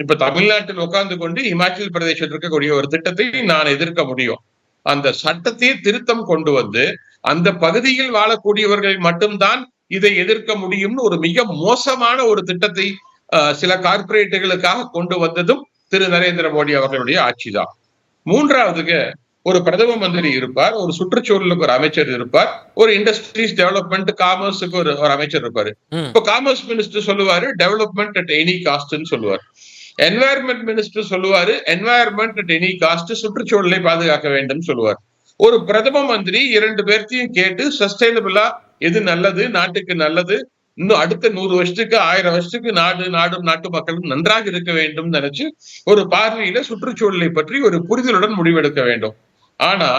இப்ப தமிழ்நாட்டில் உட்கார்ந்து கொண்டு இமாச்சல் பிரதேசத்தில் இருக்கக்கூடிய ஒரு திட்டத்தை நான் எதிர்க்க முடியும். அந்த சட்டத்தை திருத்தம் கொண்டு அந்த பகுதியில் வாழக்கூடியவர்கள் மட்டும்தான் இதை எதிர்க்க முடியும்னு ஒரு மிக மோசமான ஒரு திட்டத்தை சில கார்பரேட்டுகளுக்காக கொண்டு வந்ததும் திரு நரேந்திர மோடி அவர்களுடைய ஆட்சிதான். மூன்றாவதுக்கு ஒரு பிரதம மந்திரி இருப்பார், ஒரு சுற்றுச்சூழலுக்கு ஒரு அமைச்சர் இருப்பார், ஒரு இண்டஸ்ட்ரீஸ் டெவலப்மெண்ட் காமர்ஸுக்கு ஒரு அமைச்சர் இருப்பாரு. இப்போ காமர்ஸ் மினிஸ்டர் சொல்லுவாரு டெவலப்மெண்ட் அட் எனி காஸ்ட்னு சொல்லுவார். என்வாயர்மெண்ட் மினிஸ்டர் சொல்லுவாரு என்வாயர்மெண்ட் அட் எனி காஸ்ட், சுற்றுச்சூழலை பாதுகாக்க வேண்டும் சொல்லுவார். ஒரு பிரதம மந்திரி 2 பேர்த்தையும் கேட்டு சஸ்டைனபிளா எது நல்லது, நாட்டுக்கு நல்லது, இன்னும் அடுத்த 100 வருஷத்துக்கு 1000 வருஷத்துக்கு நாடும் நாட்டு மக்களும் நன்றாக இருக்க வேண்டும் நினைச்சு ஒரு பார்வையில சுற்றுச்சூழலை பற்றி ஒரு புரிதலுடன் முடிவெடுக்க வேண்டும். ஆனா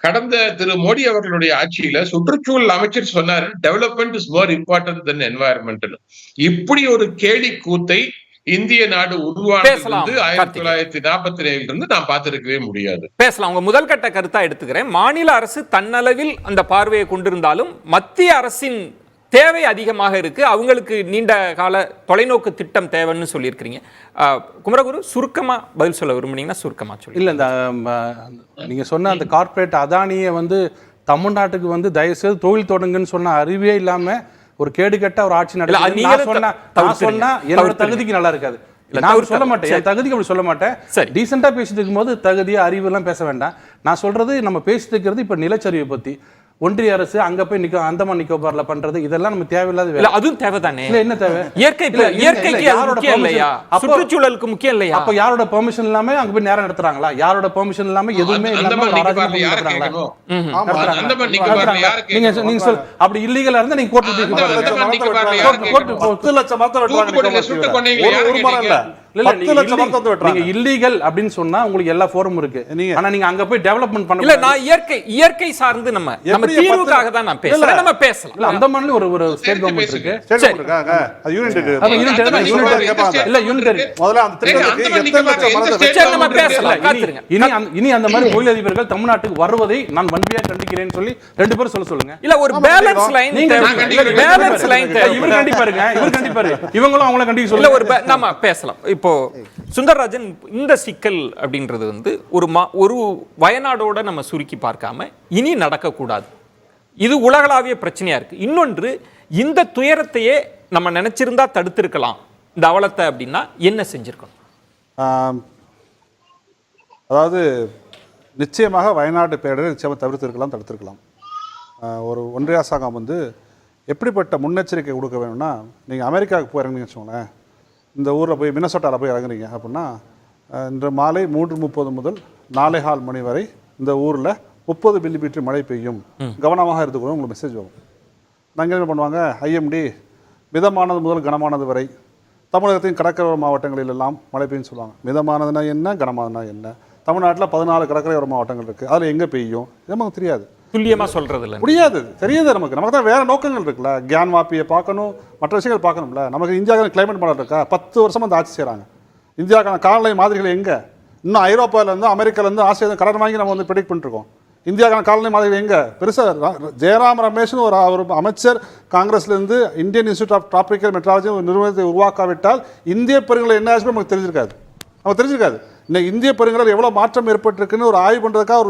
கடந்த திரு மோடி அவர்களுடைய ஆட்சியில சுற்றுச்சூழல் அமைச்சர் சொன்னாரு, development is more important then environment. இப்படி ஒரு கேலி கூத்தை இந்திய நாடு உருவானது 1947 இருந்து நான் பார்த்திருக்கவே முடியாது. பேசலாம். உங்க முதல் கட்ட கருத்தா எடுத்துக்கிறேன். மாநில அரசு தன்னளவில் அந்த பார்வையை கொண்டிருந்தாலும் மத்திய அரசின் தேவை அதிகமாக இருக்கு, அவங்களுக்கு நீண்ட கால தொலைநோக்கு திட்டம் தேவைன்னு சொல்லியிருக்கிறீங்க. குமரகுரு, சுருக்கமா பதில் சொல்ல விரும்புனீங்கன்னா சுருக்கமா சொல்லி. இல்ல, இந்த நீங்க சொன்ன அந்த கார்ப்பரேட் அதானியை தமிழ்நாட்டுக்கு தயவு செய்து தொழில் தொடங்குன்னு சொன்ன அறிவே இல்லாம ஒரு கேடுகட்ட ஒரு ஆட்சி நடக்குது. நான் சொன்னா என்னோட தகுதிக்கு நல்லா இருக்காது. நான் சொல்ல மாட்டேன், என் தகுதிக்கு அப்படி சொல்ல மாட்டேன். டீசெண்டா பேசிட்டு இருக்கும்போது தகுதியா அறிவு எல்லாம் பேச வேண்டாம். நான் சொல்றது நம்ம பேசிட்டு இருக்கிறது இப்ப நிலச்சரிவை பத்தி. ஒன்றிய அரசு அங்க போய் அந்தமான் நிக்கோபார்ல பண்றது இதெல்லாம் நம்ம தேவையில்லாத வேலை. அதுவும் தேவைதானே? இல்ல, என்ன தேவை? இயற்கைக்கு முக்கியம் இல்லையா? சுற்றுச்சூழலுக்கு முக்கியம் இல்லையா? அப்ப யாரோட பெர்மிஷன் இல்லாம அங்க போய் நேரம் நடத்துறாங்களா? யாரோட பெர்மிஷன் இல்லாம எதுவுமே இல்லாம நீங்க சொல். அப்படி இல்லீகலா இருந்தா நீங்க கோர்ட் 10 லட்சம் மரத்தை வெட்டுறாங்க. நீங்க இல்லீகல் அப்படின்னு சொன்னா உங்களுக்கு எல்லா ஃபோரம் இருக்கு. ஆனா நீங்க அங்க போய் டெவலப்மென்ட் பண்ண இல்ல. நான் இயற்கை சார்ந்து நம்ம தீர்வுக்காக தான் நான் பேசுறேன். நம்ம பேசலாம். இல்ல, அந்த மாதிரி ஒரு ஸ்டேட் கவர்மெண்ட் இருக்கு. ஸ்டேட் இருக்காங்க. அது யூனிட்டரி. இல்ல, யூனிட்டரி. முதல்ல அந்த திட்டத்துக்கு எத்தனை லட்சம் மரத்தை நம்ம பேசலாம். இனி அந்த மாதிரி தொழிலதிபர்கள் தமிழ்நாட்டுக்கு வருவதை நான் வன்மையா கண்டிக்கிறேன்னு சொல்லி 2 பேரும் சொல்லுங்க. இல்ல, ஒரு பேலன்ஸ் லைன். பேலன்ஸ் லைன் இவர் கண்டிப்பாருங்க, இவர் கண்டிப்பாரு, இவங்களும் அவங்கள கண்டிக்க சொல்ல. ஒரு நாம பேசலாம். இப்போ சுந்தரராஜன், இந்த சிக்கல் அப்படின்றது ஒரு வயநாடோட நம்ம சுருக்கி பார்க்காம இனி நடக்கக்கூடாது. இது உலகளாவிய பிரச்சனையா இருக்கு. இன்னொன்று, இந்த துயரத்தையே நம்ம நினைச்சிருந்தா தடுத்திருக்கலாம் இந்த அவலத்தை அப்படின்னா என்ன செஞ்சிருக்கணும்? அதாவது நிச்சயமாக வயநாடு பேரிடரை நிச்சயமாக தடுத்திருக்கலாம். ஒரு ஒன்றிய அரசாங்கம் எப்படிப்பட்ட முன்னெச்சரிக்கை கொடுக்க வேணும்னா, நீங்கள் அமெரிக்காவுக்கு போய் இறங்குனீங்கன்னு வச்சுக்கோங்களேன். இந்த ஊரில் போய் மினசோட்டாவில் போய் இறங்குறீங்க அப்படின்னா, இன்று மாலை 3:30 முதல் 4:15 மணி வரை இந்த ஊரில் 30 மில்லிமீட்டர் மழை பெய்யும், கவனமாக இருந்துக்கணும் உங்களுக்கு மெசேஜ் வரும். நாங்கள் என்ன பண்ணுவாங்க, ஐஎம்டி மிதமானது முதல் கனமானது வரை தமிழகத்தின் கடற்கரை மாவட்டங்களில் எல்லாம் மழை பெய்யும் சொல்லுவாங்க. மிதமானதுனா என்ன, கனமானதுனா என்ன? தமிழ்நாட்டில் 14 கடற்கரையோர மாவட்டங்கள் இருக்குது. அதில் எங்கே பெய்யும் இது நமக்கு தெரியாது. துல்லியமாக சொல்கிறது இல்லை, முடியாது, தெரியாது. நமக்கு தான் வேறு நோக்கங்கள் இருக்குல்ல. கியான் வாப்பியை பார்க்கணும், மற்ற விஷயங்கள் பார்க்கணும்ல. நமக்கு இந்தியாவுக்கான கிளைமேட் மாடல் இருக்கா? 10 வருஷமாக அந்த ஆட்சி செய்கிறாங்க. இந்தியாவுக்கான காலநிலை மாதிரிகள் எங்கே? இன்னும் ஐரோப்பாவிலேருந்து அமெரிக்காவிலேருந்து ஆஸ்திரேலியா கடன் வாங்கி நம்ம ப்ரெடிக்ட் பண்ணிருக்கோம். இந்தியாவுக்கான காலநிலை மாதிரிகள் எங்கே? பெருசாக ஜெயராம் ரமேஷ்னு ஒரு அமைச்சர் காங்கிரஸ்லேருந்து Indian institute of tropical meteorology ஒரு நிறுவனத்தை உருவாக்காவிட்டால் இந்திய பெருங்கடல் என்ன ஆச்சுன்னு நமக்கு தெரிஞ்சிருக்காது. இன்னைக்கு இந்திய பெருங்கடல் எவ்வளோ மாற்றம் ஏற்பட்டிருக்குன்னு ஒரு ஆய்வு பண்ணுறதுக்காக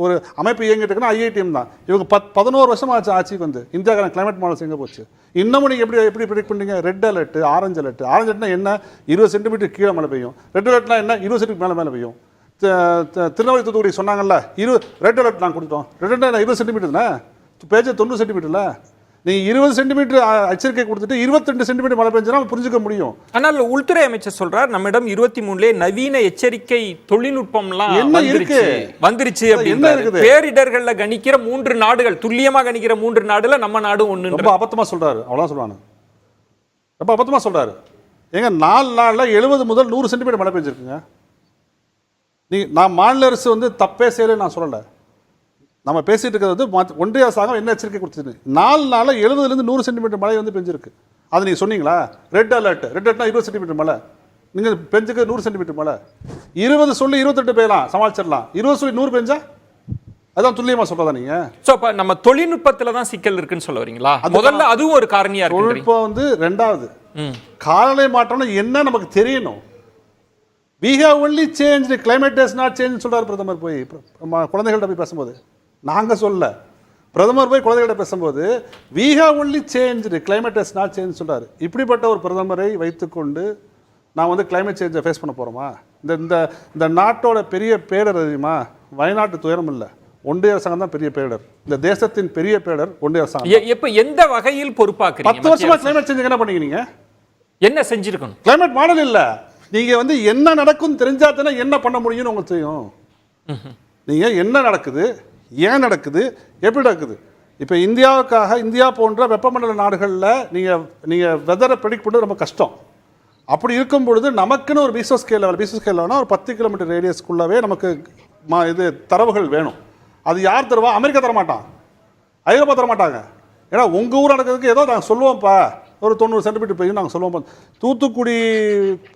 ஒரு அமைப்பு இயங்கிட்டு இருக்குன்னா ஐஐடிஎம் தான். இவங்க 11 வருஷம் ஆட்சிக்கு இந்தியாவுக்கான கிளைமேட் மாடல்ஸ் எங்கே போச்சு? இன்னமும் நீங்கள் எப்படி ப்ரெடிக்ட் பண்ணுறீங்க? ரெட் அலர்ட், ஆரஞ்சு அலர்ட்னா என்ன? 20 சென்டிமீட்டர் கீழே மழை பெய்யும். ரெட் அலர்ட்னா என்ன? 20 சென்டிமீட்டர் மேலே பெய்யும். திருநெல்வேலி தூத்துக்குடி சொன்னாங்கல்ல, ரெட் அலர்ட் நாங்கள் கொடுத்தோம். ரெட் அலர்ட் 20 சென்டிமீட்டர்னா பேஜ் 90 சென்டிமீட்டர்ல நீங்கள் 20 சென்டிமீட்டர் எச்சரிக்கை கொடுத்துட்டு 22 சென்டிமீட்டர் மழை பெஞ்சா புரிஞ்சுக்க முடியும். ஆனால் உள்துறை அமைச்சர் சொல்றார், நம்மிடம் 23 நவீன எச்சரிக்கை தொழில்நுட்பம்லாம் வந்துருச்சு அப்படின்னு. பேரிடர்கள்ல கணிக்கிற 3 நாடுகள், துல்லியமா கணிக்கிற 3 நாடுல நம்ம நாடு ஒண்ணு. ரொம்ப அபத்தமா சொல்றாரு. அவ்வளவு சொல்லுவாங்க, ரொம்ப அபத்தமா சொல்றாரு. ஏங்க 4 நாள்ல 70 முதல் 100 சென்டிமீட்டர் மழை பெஞ்சிருக்குங்க. நான் மாநில அரசு தப்பே செய்யல நான் சொல்லலை. நம்ம பேசிட்டு இருக்கிறது ஒன்றிய அரசாங்கம் என்ன எச்சரிக்கை கொடுத்துருக்கு. 4 நாளில் 70லேருந்து 100 சென்டிமீட்டர் மழை பெஞ்சிருக்கு. அது நீங்கள் சொன்னீங்களா? ரெட் அலர்ட்னா 20 சென்டிமீட்டர் மழை, நீங்கள் பெஞ்சுக்கு 100 சென்டிமீட்டர் மழை. 20 சொல்லி 28 பெய்யலாம், சமாளிச்சிடலாம். 20 சொல்லி 100 பெஞ்சா அதான் துல்லியமாக சொல்றதா நீங்க? ஸோ அப்போ நம்ம தொழில்நுட்பத்தில் தான் சிக்கல் இருக்குன்னு சொல்ல வரீங்களா? முதல்ல அதுவும் ஒரு காரணியா இருக்கு. தொழில்நுட்பம் ரெண்டாவது. காலநிலை மாற்றம்னா என்ன நமக்கு தெரியணும். We have only changed, climate has not changed சொல்றாரு பிரதமர் போய் குழந்தைகள்கிட்ட போய் பேசும்போது. நாங்கள் சொல்ல, பிரதமர் போய் குழந்தைகிட்ட பேசும்போது we have only changed, climate has not changed சொல்றாரு. இப்படிப்பட்ட ஒரு பிரதமரை வைத்துக்கொண்டு நான் climate சேஞ்சை ஃபேஸ் பண்ண போகிறோமா? இந்த நாட்டோட பெரிய பேடர் தெரியுமா? வயநாட்டு துயரம் இல்லை, ஒன்றிய அரசாங்கம் தான் பெரிய பேடர். இந்த தேசத்தின் பெரிய பேடர் ஒன்றிய அரசாங்கம். எப்போ எந்த வகையில் பொறுப்பாக்குறீங்க? 10 வருஷமா கிளைமேட் சேஞ்சுக்கு என்ன பண்ணீங்க? என்ன செஞ்சிருக்கணும்? கிளைமேட் மாடல் இல்லை. நீங்க என்ன நடக்கும் தெரிஞ்சா தானே என்ன பண்ண முடியும்னு உங்களுக்கு தெரியும். நீங்கள் என்ன நடக்குது, ஏன் நடக்குது, எப்படி நடக்குது. இப்போ இந்தியாவுக்காக, இந்தியா போன்ற வெப்பமண்டல நாடுகளில் நீங்கள் வெதரை ப்ரெடிக்ட் பண்ணுறது ரொம்ப கஷ்டம். அப்படி இருக்கும் பொழுது நமக்குன்னு ஒரு பீசோ ஸ்கேல் லெவல்னா ஒரு 10 கிலோமீட்டர் ரேடியஸ்க்குள்ளவே நமக்கு இது தரவுகள் வேணும். அது யார் தருவா? அமெரிக்கா தரமாட்டான், ஐரோப்பா தரமாட்டாங்க. ஏன்னா உங்கள் ஊர் நடக்கிறதுக்கு ஏதோ நாங்கள் சொல்லுவோம்ப்பா, ஒரு 90 சென்டிமீட்டர் பெய்யும் நாங்கள் சொல்லுவோம். தூத்துக்குடி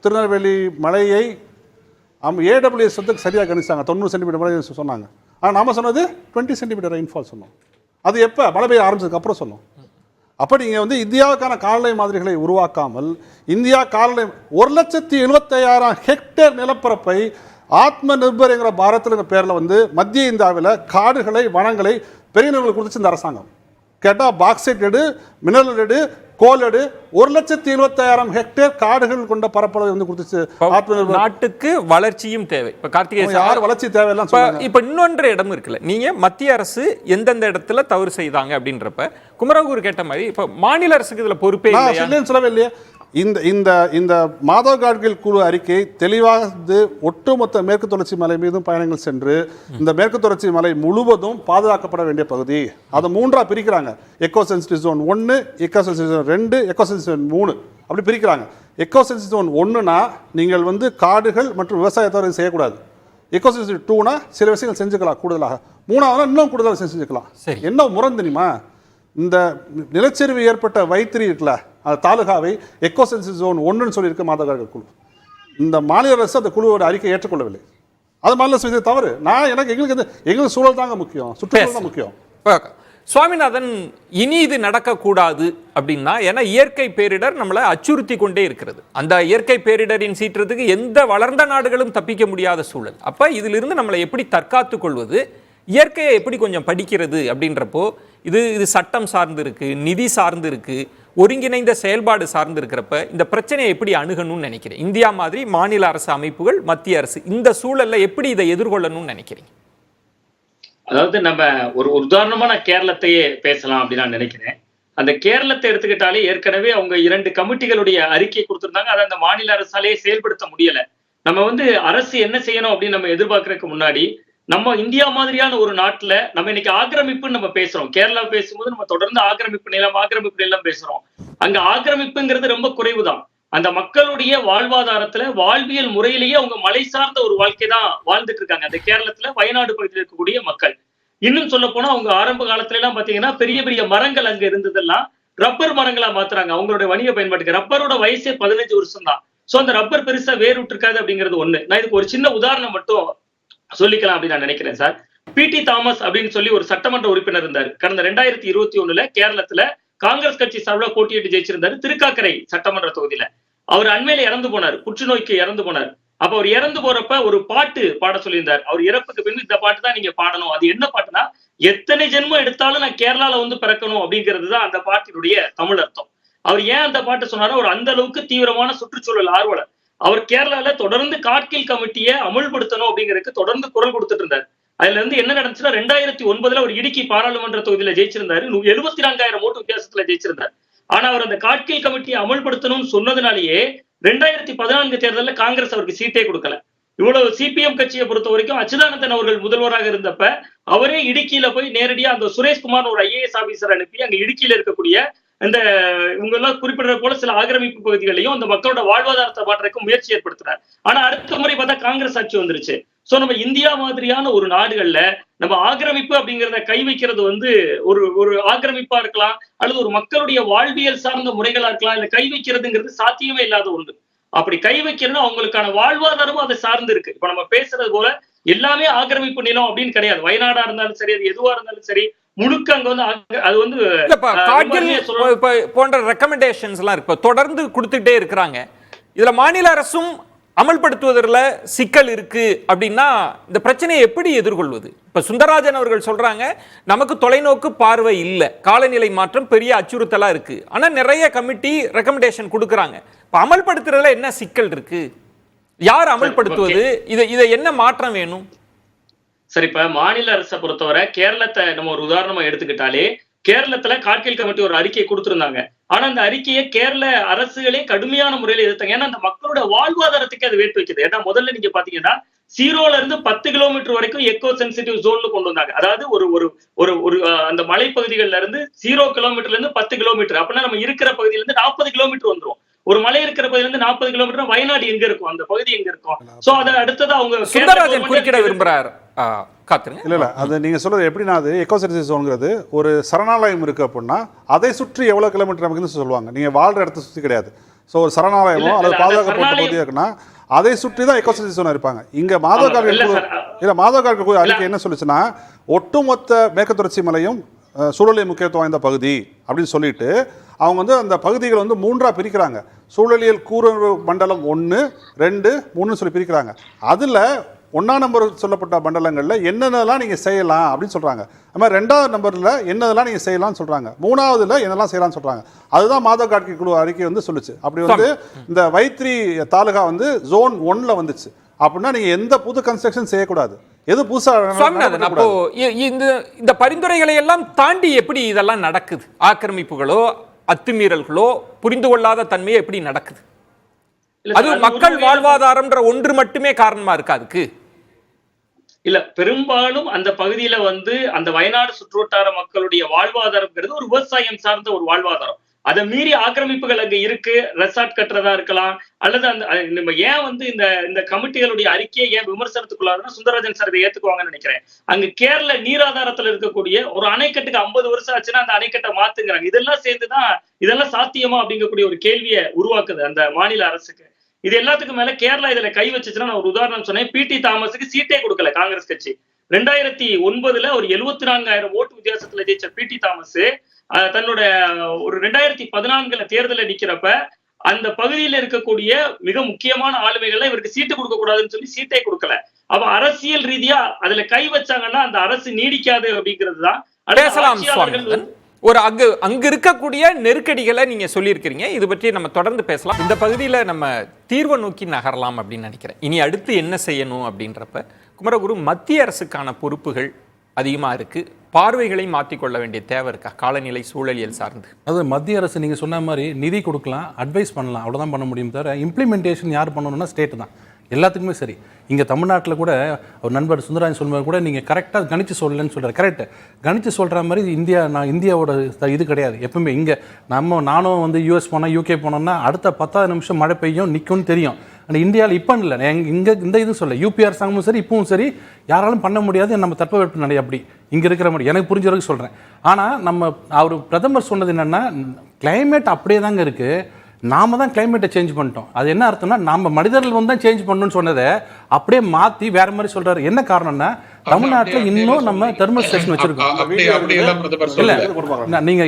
திருநெல்வேலி மழையை AWS வந்து சரியாக கணிச்சாங்க, 90 சென்டிமீட்டர் மழை சொன்னாங்க. ஆனால் நாம் சொன்னது 20 சென்டிமீட்டர் ரெயின்ஃபால் சொன்னோம். அது எப்போ மழை பெய்ய ஆரம்பிச்சதுக்கு அப்புறம் சொன்னோம். அப்போ நீங்கள் வந்து இந்தியாவுக்கான காலநிலை மாதிரிகளை உருவாக்காமல் இந்தியா காலநிலை 1,75,000 ஹெக்டேர் நிலப்பரப்பை ஆத்ம நிர்பர் என்கிற பாரத்ங்கிற பேரில் வந்து மத்திய இந்தியாவில் காடுகளை, வனங்களை பெரிய நிறுவனங்களுக்கு கொடுத்துச்சு இந்த அரசாங்கம். கேட்டால் பாக்சைட் எடு, மினரல் எடு, கோல் எடு, 1,75,000 ஹெக்டேர் காடுகள் கொண்ட பரப்பளவை வந்து கொடுத்துச்சு. நாட்டுக்கு வளர்ச்சியும் தேவை. இப்ப கார்த்திகேயன் யார் வளர்ச்சி தேவையெல்லாம் இப்ப இன்னொன்று இடம் இருக்குல்ல, நீங்க மத்திய அரசு எந்தெந்த இடத்துல தவறு செய்தாங்க அப்படின்றப்ப குமரகுரு கேட்ட மாதிரி இப்ப மாநில அரசுக்கு இதுல பொறுப்பே சொல்லவே இல்லையே. இந்த மாதவ் காட்கில் குழு அறிக்கை தெளிவாக ஒட்டுமொத்த மேற்கு தொடர்ச்சி மலை மீதும் பயணங்கள் சென்று இந்த மேற்கு தொடர்ச்சி மலை முழுவதும் பாதுகாக்கப்பட வேண்டிய பகுதி, அதை 3ஆ பிரிக்கிறாங்க. Echo sensitive zone 1, echo sensitive zone 2, echo sensitive zone 3 அப்படி பிரிக்கிறாங்க. எக்கோ சென்சிட்டிவ் ஜோன் 1னா நீங்கள் வந்து காடுகள் மற்றும் விவசாயத்தவரை செய்யக்கூடாது. எக்கோ சென்சிட்டிவ் 2னா சில விஷயங்கள் செஞ்சுக்கலாம் கூடுதலாக, 3ஆவதுனா இன்னும் கூடுதலாக செஞ்சுக்கலாம். என்ன முரண் தெரியுமா? இந்த நிலச்சரிவு ஏற்பட்ட வைத்திரி இருக்குல்ல, அந்த தாலுகாவை எக்கோ சென்சிட்டிவ் ஜோன் 1ன்னு சொல்லியிருக்க மாதவ் காட்கில் குழு. இந்த மாநில அரசு அந்த குழுவோட அறிக்கை ஏற்றுக்கொள்ளவில்லை. அது மாநில அரசு தவறு. எங்களுக்கு சூழல் தாங்க முக்கியம், சுற்றுச்சூழல் தான் முக்கியம். சுவாமிநாதன், இனி இது நடக்கக்கூடாது அப்படின்னா, ஏன்னா இயற்கை பேரிடர் நம்மளை அச்சுறுத்தி கொண்டே இருக்கிறது. அந்த இயற்கை பேரிடரின் சீற்றத்துக்கு எந்த வளர்ந்த நாடுகளும் தப்பிக்க முடியாத சூழல். அப்ப இதிலிருந்து நம்மளை எப்படி தற்காத்துக் கொள்வது, இயற்கையை எப்படி கொஞ்சம் படிக்கிறது அப்படின்றப்போ இது சட்டம் சார்ந்து இருக்கு, நிதி சார்ந்து இருக்கு, ஒருங்கிணைந்த செயல்பாடு சார்ந்து இருக்கிறப்ப இந்த பிரச்சனையை எப்படி அணுகணும்னு நினைக்கிறேன்? இந்தியா மாதிரி மாநில அரசு அமைப்புகள், மத்திய அரசு இந்த சூழல்ல எப்படி இதை எதிர்கொள்ளணும்னு நினைக்கிறீங்க? அதாவது நம்ம ஒரு உதாரணமா நான் கேரளத்தையே பேசலாம் அப்படின்னு நான் நினைக்கிறேன். அந்த கேரளத்தை எடுத்துக்கிட்டாலே ஏற்கனவே அவங்க 2 கமிட்டிகளுடைய அறிக்கை கொடுத்திருந்தாங்க. அதை அந்த மாநில அரசாலே செயல்படுத்த முடியல. நம்ம வந்து அரசு என்ன செய்யணும் அப்படின்னு நம்ம எதிர்பார்க்கறதுக்கு முன்னாடி, நம்ம இந்தியா மாதிரியான ஒரு நாட்டுல நம்ம இன்னைக்கு ஆக்கிரமிப்புன்னு நம்ம பேசுறோம். கேரளா பேசும்போது நம்ம தொடர்ந்து ஆக்கிரமிப்பு நிலம் பேசுறோம். அங்க ஆக்கிரமிப்புங்கிறது ரொம்ப குறைவுதான். அந்த மக்களுடைய வாழ்வாதாரத்துல, வாழ்வியல் முறையிலேயே அவங்க மலை சார்ந்த ஒரு வாழ்க்கை தான் வாழ்ந்துட்டு இருக்காங்க. அந்த கேரளத்துல வயநாடு பகுதியில் இருக்கக்கூடிய மக்கள். இன்னும் சொல்ல போனா அவங்க ஆரம்ப காலத்துல எல்லாம் பாத்தீங்கன்னா பெரிய பெரிய மரங்கள் அங்க இருந்ததெல்லாம் ரப்பர் மரங்களா மாத்துறாங்க அவங்களுடைய வணிக பயன்பாட்டுக்கு. ரப்பரோட வயசே 15 வருஷம் தான். சோ அந்த ரப்பர் பெருசா வேறுட்டு இருக்காது அப்படிங்கிறது ஒண்ணு. நான் இதுக்கு ஒரு சின்ன உதாரணம் மட்டும் சொல்லிக்கலாம் அப்படின்னு நான் நினைக்கிறேன் சார். PT தாமஸ் அப்படின்னு சொல்லி ஒரு சட்டமன்ற உறுப்பினர் இருந்தார். கடந்த 2021 கேரளத்துல காங்கிரஸ் கட்சி சார்பில் போட்டியிட்டு ஜெயிச்சிருந்தாரு திருக்காக்கரை சட்டமன்ற தொகுதியில. அவர் அண்மையில இறந்து போனார், புற்றுநோய்க்கு இறந்து போனார். அப்ப அவர் இறந்து போறப்ப ஒரு பாட்டு பாட சொல்லியிருந்தார். அவர் இறப்புக்கு பின் இந்த பாட்டு தான் நீங்க பாடணும். அது என்ன பாட்டுனா, எத்தனை ஜென்மம் எடுத்தாலும் நான் கேரளால வந்து பிறக்கணும் அப்படிங்கிறது தான் அந்த பாட்டினுடைய தமிழ் அர்த்தம். அவர் ஏன் அந்த பாட்டு சொன்னாரோ, அவர் அந்த அளவுக்கு தீவிரமான சுற்றுச்சூழல் ஆர்வலர். அவர் கேரளால தொடர்ந்து காட்கில் கமிட்டியை அமுல்படுத்தணும் அப்படிங்கிறதுக்கு தொடர்ந்து குரல் கொடுத்துட்டு இருந்தார். அதுல இருந்து என்ன நடந்துச்சுன்னா, 2009 ஒரு இடுக்கி பாராளுமன்ற தொகுதியில ஜெயிச்சிருந்தாரு. 74,000 ஓட்டு வித்தியாசத்துல ஜெயிச்சிருந்தார். ஆனா அவர் அந்த காட்கில் கமிட்டியை அமல்படுத்தணும்னு சொன்னதுனாலேயே 2014 தேர்தலில் காங்கிரஸ் அவருக்கு சீட்டே கொடுக்கல. இவ்வளவு CPM கட்சியை பொறுத்த வரைக்கும் அச்சுதானந்தன் அவர்கள் முதல்வராக இருந்தப்ப அவரே இடுக்கியில போய் நேரடியா அந்த சுரேஷ்குமார் ஒரு IAS ஆபீசர் அனுப்பி அங்க இடுக்கியில இருக்கக்கூடிய இந்த இவங்க எல்லாம் குறிப்பிடுற போல சில ஆக்கிரமிப்பு பகுதிகளையும் அந்த மக்களோட வாழ்வாதாரத்தை மாற்றக்கும் முயற்சி ஏற்படுத்துறாரு. ஆனா அடுத்த முறை பார்த்தா காங்கிரஸ் ஆட்சி வந்துருச்சு. சோ நம்ம இந்தியா மாதிரியான ஒரு நாடுகள்ல நம்ம ஆக்கிரமிப்பு அப்படிங்கிறத கை வைக்கிறது வந்து ஒரு ஆக்கிரமிப்பா இருக்கலாம், அல்லது ஒரு மக்களுடைய வாழ்வியல் சார்ந்த முறைகளா இருக்கலாம். இல்ல கை வைக்கிறதுங்கிறது சாத்தியமே இல்லாத ஒன்று. அப்படி கை வைக்கிறதுனா அவங்களுக்கான வாழ்வாதாரமும் அதை சார்ந்து இருக்கு. இப்ப நம்ம பேசுறது போல எல்லாமே ஆக்கிரமிப்பு நிலம் அப்படின்னு கிடையாது. வயநாடா இருந்தாலும் சரி, அது எதுவா இருந்தாலும் சரி, முழுக்க அங்க வந்து அது வந்து போன்ற ரெக்கமெண்டேஷன்ஸ் எல்லாம் இருக்கு, தொடர்ந்து கொடுத்துட்டே இருக்கிறாங்க. இதுல மாநில அரசும் அமல்படுத்துவதில் சிக்கல் இருக்கு அப்படின்னா இந்த பிரச்சனையை எப்படி எதிர்கொள்வது? இப்ப சுந்தரராஜன் அவர்கள் சொல்றாங்க, நமக்கு தொலைநோக்கு பார்வை இல்லை, காலநிலை மாற்றம் பெரிய அச்சுறுத்தலா இருக்கு. ஆனா நிறைய கமிட்டி ரெக்கமெண்டேஷன் கொடுக்குறாங்க. இப்ப அமல்படுத்துறதுல என்ன சிக்கல் இருக்கு? யார் அமல்படுத்துவது? இதை என்ன மாற்றம் வேணும்? சரி, இப்ப மாநில அரசை பொறுத்தவரை கேரளத்தை நம்ம ஒரு உதாரணமா எடுத்துக்கிட்டாலே, கேரளத்துல காட்கில் கமிட்டி ஒரு அறிக்கையை கொடுத்திருந்தாங்க. ஆனா அந்த அறிக்கையை கேரள அரசுகளே கடுமையான முறையில எதிர்த்தாங்க. ஏன்னா அந்த மக்களோட வாழ்வாதாரத்துக்கு அது வேட்டு வைக்குது. ஏன்னா முதல்ல நீங்க பாத்தீங்கன்னா 0ல இருந்து 10 கிலோமீட்டர் வரைக்கும் எக்கோ சென்சிட்டிவ் ஜோன் கொண்டு வந்தாங்க. அதாவது ஒரு ஒரு ஒரு ஒரு அந்த மலைப்பகுதிகள்ல இருந்து 0 கிலோமீட்டர்ல இருந்து 10 கிலோமீட்டர் அப்படின்னா நம்ம இருக்கிற பகுதியில இருந்து 40 கிலோமீட்டர் வந்துரும். ஒரு மலை இருக்கிற பகுதியில இருந்து 40 கிலோமீட்டர் வயநாடு எங்க இருக்கும், அந்த பகுதி எங்க இருக்கும். சோ அத அடுத்தது அவங்க சுந்தரராஜன் குறுக்கிட விரும்புறார். காத்துருங்க. இல்ல அது நீங்க சொல்றது எப்படின்னா, அது எக்கோ சென்சிட்டிவ் ஜோன்ங்கிறது ஒரு சரணாலயம் இருக்கு அப்படின்னா அதை சுற்றி எவ்வளவு கிலோமீட்டர் நமக்குன்னு சொல்லுவாங்க. நீங்க வாழ்ற இடத்த சுற்றி கிடையாது. ஸோ ஒரு சரணாலயமோ அல்லது பாதுகாக்கப்பட்ட பகுதியாக இருக்குன்னா அதை சுற்றி தான் எக்கோ சென்சிட்டிவ் ஜோன் இருப்பாங்க. இங்க மாதவ கார்கில் அறிக்கை என்ன சொல்லுச்சுன்னா, ஒட்டுமொத்த மேற்கு தொடர்ச்சி மலையும் சூழலியல் முக்கியத்துவம் வாய்ந்த பகுதி அப்படின்னு சொல்லிட்டு அவங்க வந்து அந்த பகுதிகளை வந்து 3ஆ பிரிக்கிறாங்க. சூழலியல் கூறு மண்டலம் 1, 2, 3 சொல்லி பிரிக்கிறாங்க. அதில் 1ஆம் நம்பர் சொல்லப்பட்ட மண்டலங்களில் என்னென்னலாம் நீங்கள் செய்யலாம் அப்படின்னு சொல்கிறாங்க. அது மாதிரி 2ஆவது நம்பரில் என்னதெல்லாம் நீங்கள் செய்யலாம்னு சொல்கிறாங்க. 3ஆவதுல என்னெல்லாம் செய்யலாம்னு சொல்கிறாங்க. அதுதான் மாதவ கார்கில் குழு அறிக்கை வந்து சொல்லுச்சு. அப்படி வந்து இந்த வைத்திரி தாலுகா வந்து ஜோன் 1ல வந்துச்சு அப்படின்னா நீங்கள் எந்த புது கன்ஸ்ட்ரக்ஷன் செய்யக்கூடாது, எது புதுசாக. அப்போ இந்த பரிந்துரைகளை எல்லாம் தாண்டி எப்படி இதெல்லாம் நடக்குது? ஆக்கிரமிப்புகளோ அத்துமீறல்களோ புரிந்து கொள்ளாத தன்மையை எப்படி நடக்குது? அது மக்கள் வாழ்வாதாரம்ன்ற ஒன்று மட்டுமே காரணமா இருக்கு அதுக்கு? இல்ல, பெரும்பாலும் அந்த பகுதியில வந்து அந்த வயநாடு சுற்றுவட்டார மக்களுடைய வாழ்வாதாரம்ங்கிறது ஒரு விவசாயம் சார்ந்த ஒரு வாழ்வாதாரம். அதை மீறி ஆக்கிரமிப்புகள் அங்க இருக்கு. ரெசார்ட் கட்டுறதா இருக்கலாம், அல்லது அந்த நம்ம ஏன் வந்து இந்த கமிட்டிகளுடைய அறிக்கையை ஏன் விமர்சனத்துக்குள்ளாருன்னா, சுந்தரராஜன் சார் இதை ஏத்துக்குவாங்கன்னு நினைக்கிறேன். அங்க கேரள நீராதாரத்துல இருக்கக்கூடிய ஒரு அணைக்கட்டுக்கு 50 வருஷம் ஆச்சுன்னா அந்த அணைக்கட்டை மாத்துங்கிறாங்க. இதெல்லாம் சேர்ந்துதான் இதெல்லாம் சாத்தியமா அப்படிங்கக்கூடிய ஒரு கேள்வியை உருவாக்குது அந்த மாநில அரசுக்கு. இது எல்லாத்துக்கும் மேல கேரளா இதுல கை வச்சுச்சுன்னா, நான் ஒரு உதாரணம் சொன்னேன். பிடி தாமஸுக்கு சீட்டே கொடுக்கல காங்கிரஸ் கட்சி. 2009ல ஒரு 74,000 ஓட்டு வித்தியாசத்துல ஜெயிச்ச பிடி தாமஸ் தன்னோட ஒரு 2014 தேர்தல நிக்கிறப்ப அந்த பகுதியில் இருக்கக்கூடிய மிக முக்கியமான ஆளுமைகள்ல இவருக்கு சீட்டு கொடுக்க கூடாதுன்னு சொல்லி சீட்டே கொடுக்கல. அப்ப அரசியல் ரீதியா அதுல கை வச்சாங்கன்னா அந்த அரசு நீடிக்காது அப்படிங்கிறது தான். ஒரு அங்க இருக்கக்கூடிய நெருக்கடிகளை நீங்க சொல்லியிருக்கிறீங்க. இது பற்றி நம்ம தொடர்ந்து பேசலாம். இந்த பகுதியில நம்ம தீர்வை நோக்கி நகரலாம் அப்படின்னு நினைக்கிறேன். இனி அடுத்து என்ன செய்யணும் அப்படின்றப்ப குமரகுரு, மத்திய அரசுக்கான பொறுப்புகள் அதிகமா இருக்கு, பார்வைகளை மாற்றிக்கொள்ள வேண்டிய தேவை இருக்கா காலநிலை சூழலியல் சார்ந்து? அது மத்திய அரசு நீங்கள் சொன்ன மாதிரி நிதி கொடுக்கலாம், அட்வைஸ் பண்ணலாம், அவ்வளோதான் பண்ண முடியும். தவிர இம்ப்ளிமெண்டேஷன் யார் பண்ணணும்னா ஸ்டேட்டு தான் எல்லாத்துக்குமே. சரி, இங்கே தமிழ்நாட்டில் கூட ஒரு நண்பர் சுந்தரராஜன் சொல்லும்போது கூட நீங்கள் கரெக்டாக கணிச்சு சொல்லலன்னு சொல்கிறார். கரெக்டு, கணிச்சு சொல்கிற மாதிரி இந்தியாவோட இது கிடையாது எப்பவுமே. இங்கே நானும் வந்து யூஎஸ் போனால் யூகே போனோம்னா அடுத்த 10 நிமிஷம் மழை பெய்யும் நிற்கும்னு தெரியும். ஆனால் இந்தியாவில் இப்போ இல்லை, இங்கே இந்த இது சொல்ல யூபி அரசாங்கமும் சரி இப்பவும் சரி யாராலும் பண்ண முடியாது. நம்ம தட்பவெப்ப நிலை அப்படி இங்கே இருக்கிற மாதிரி எனக்கு புரிஞ்ச வரைக்கும் சொல்கிறேன். ஆனால் அவர் பிரதமர் சொன்னது என்னென்னா, கிளைமேட் அப்படியே தாங்க இருக்குது, நாம தான் கிளைமேட்டை சேஞ்ச் பண்ணிட்டோம். அது என்ன அர்த்தம்னா, நம்ம மனிதர்கள் வந்து தான் சேஞ்ச் பண்ணணும்னு சொன்னதை அப்படியே மாற்றி வேற மாதிரி சொல்றாரு. என்ன காரணம்னா, தமிழ்நாட்டில் இன்னும் நம்ம தெர்மல் ஸ்டேஷன் வச்சிருக்கோம். இல்ல, நீங்க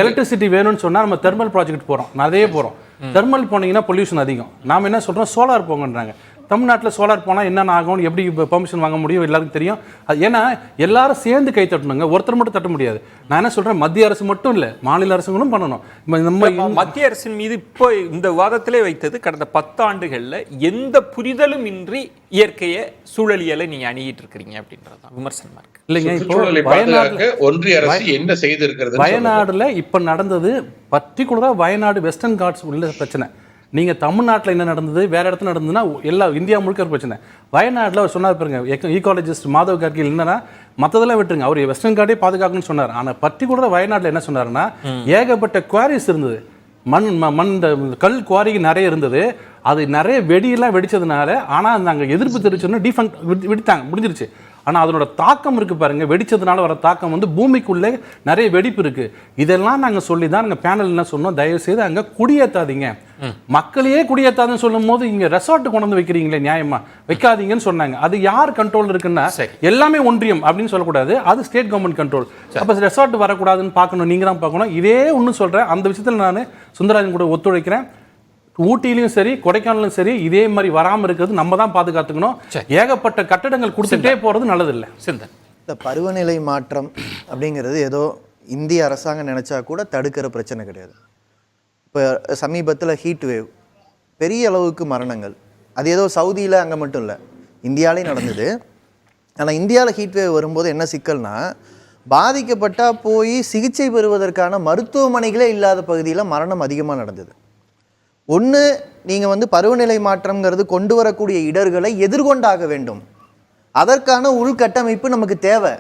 எலக்ட்ரிசிட்டி வேணும்னு சொன்னா நம்ம தெர்மல் ப்ராஜெக்ட் போறோம், நிறைய போறோம். தெர்மல் போனீங்கன்னா பொல்யூஷன் அதிகம். நாம என்ன சொல்றோம், சோலார் போங்கன்றாங்க. தமிழ்நாட்டில் சோலார் போனால் என்னென்ன ஆகும், எப்படி பெர்மிஷன் வாங்க முடியும் எல்லாருக்கும் தெரியும். அது ஏன்னா எல்லாரும் சேர்ந்து கை தட்டணுங்க, ஒருத்தர் மட்டும் தட்ட முடியாது. நான் என்ன சொல்கிறேன், மத்திய அரசு மட்டும் இல்லை மாநில அரசுகளும் பண்ணணும். நம்ம மத்திய அரசின் மீது இப்போ இந்த வாதத்திலே வைத்தது கடந்த 10 ஆண்டுகளில் எந்த புரிதலும் இன்றி இயற்கையை சூழலியலை நீங்கள் அணுகிட்டு இருக்கிறீங்க அப்படின்றதான் விமர்சனமாக இருக்கு. இல்லைங்க, இப்போ ஒன்றிய அரசு என்ன செய்திருக்கிறது, வயநாடுல இப்போ நடந்தது பர்டிகுலராக வயநாடு வெஸ்டர்ன் காட்ஸ் உள்ள பிரச்சனை. நீங்கள் தமிழ்நாட்டில் என்ன நடந்தது, வேறு இடத்துல நடந்ததுன்னா எல்லா இந்தியா முழுக்க ஒரு பிரச்சனை. வயநாட்டில் அவர் சொன்னார் பாருங்க, ஈகாலஜிஸ்ட் மாதவ கார்கில் என்னன்னா, மற்றதெல்லாம் விட்டுருங்க, அவர் வெஸ்டர்ன் கார்டே பாதுகாக்கணும்னு சொன்னார். ஆனால் பர்டிகுலராக வயநாட்டில் என்ன சொன்னார்னா, ஏகப்பட்ட குவாரிஸ் இருந்தது, மண் கல் குவாரிக்கு நிறைய இருந்தது. அது நிறைய வெடியெல்லாம் வெடிச்சதுனால, ஆனால் நாங்கள் எதிர்ப்பு தெரிவிச்சோன்னா டிஃபங்க் விடுத்தாங்க, முடிஞ்சிருச்சு. ஆனால் அதனோட தாக்கம் இருக்கு பாருங்க, வெடிச்சதுனால வர தாக்கம் வந்து பூமிக்குள்ளே நிறைய வெடிப்பு இருக்கு. இதெல்லாம் நாங்கள் சொல்லி தான் நாங்கள் பேனல் என்ன சொன்னோம், தயவு செய்து அங்கே குடியேற்றாதீங்க, மக்களையே குடியேற்றாதுன்னு சொல்லும் போது இங்கே ரெசார்ட் கொண்டு வந்து வைக்கிறீங்களே, நியாயமா வைக்காதீங்கன்னு சொன்னாங்க. அது யார் கண்ட்ரோல் இருக்குன்னா, எல்லாமே ஒன்றியம் அப்படின்னு சொல்லக்கூடாது, அது ஸ்டேட் கவர்மெண்ட் கண்ட்ரோல். அப்போ ரெசார்ட் வரக்கூடாதுன்னு பார்க்கணும், நீங்க தான் பார்க்கணும். இதே ஒன்று சொல்றேன், அந்த விஷயத்தில் நான் சுந்தரராஜன் கூட ஒத்துழைக்கிறேன். ஊட்டியிலும் சரி கொடைக்கானலும் சரி இதே மாதிரி வராமல் இருக்கிறது நம்ம தான் பாதுகாத்துக்கணும். ஏகப்பட்ட கட்டடங்கள் கொடுத்துட்டே போறது நல்லது இல்லை. சிந்தன், இந்த பருவநிலை மாற்றம் அப்படிங்கிறது ஏதோ இந்திய அரசாங்கம் நினைச்சா கூட தடுக்கிற பிரச்சனை கிடையாது. இப்போ சமீபத்தில் ஹீட் வேவ், பெரிய அளவுக்கு மரணங்கள், அது ஏதோ சவுதியில் அங்கே மட்டும் இல்லை, இந்தியாவிலையும் நடந்தது. ஆனால் இந்தியாவில் ஹீட் வேவ் வரும்போது என்ன சிக்கல்னா, பாதிக்கப்பட்டால் போய் சிகிச்சை பெறுவதற்கான மருத்துவமனைகளே இல்லாத பகுதியில் மரணம் அதிகமாக நடந்தது. ஒன்று நீங்கள் வந்து பருவநிலை மாற்றம்ங்கிறது கொண்டு வரக்கூடிய இடர்களை எதிர்கொண்டாக வேண்டும். அதற்கான உள்கட்டமைப்பு நமக்கு தேவை.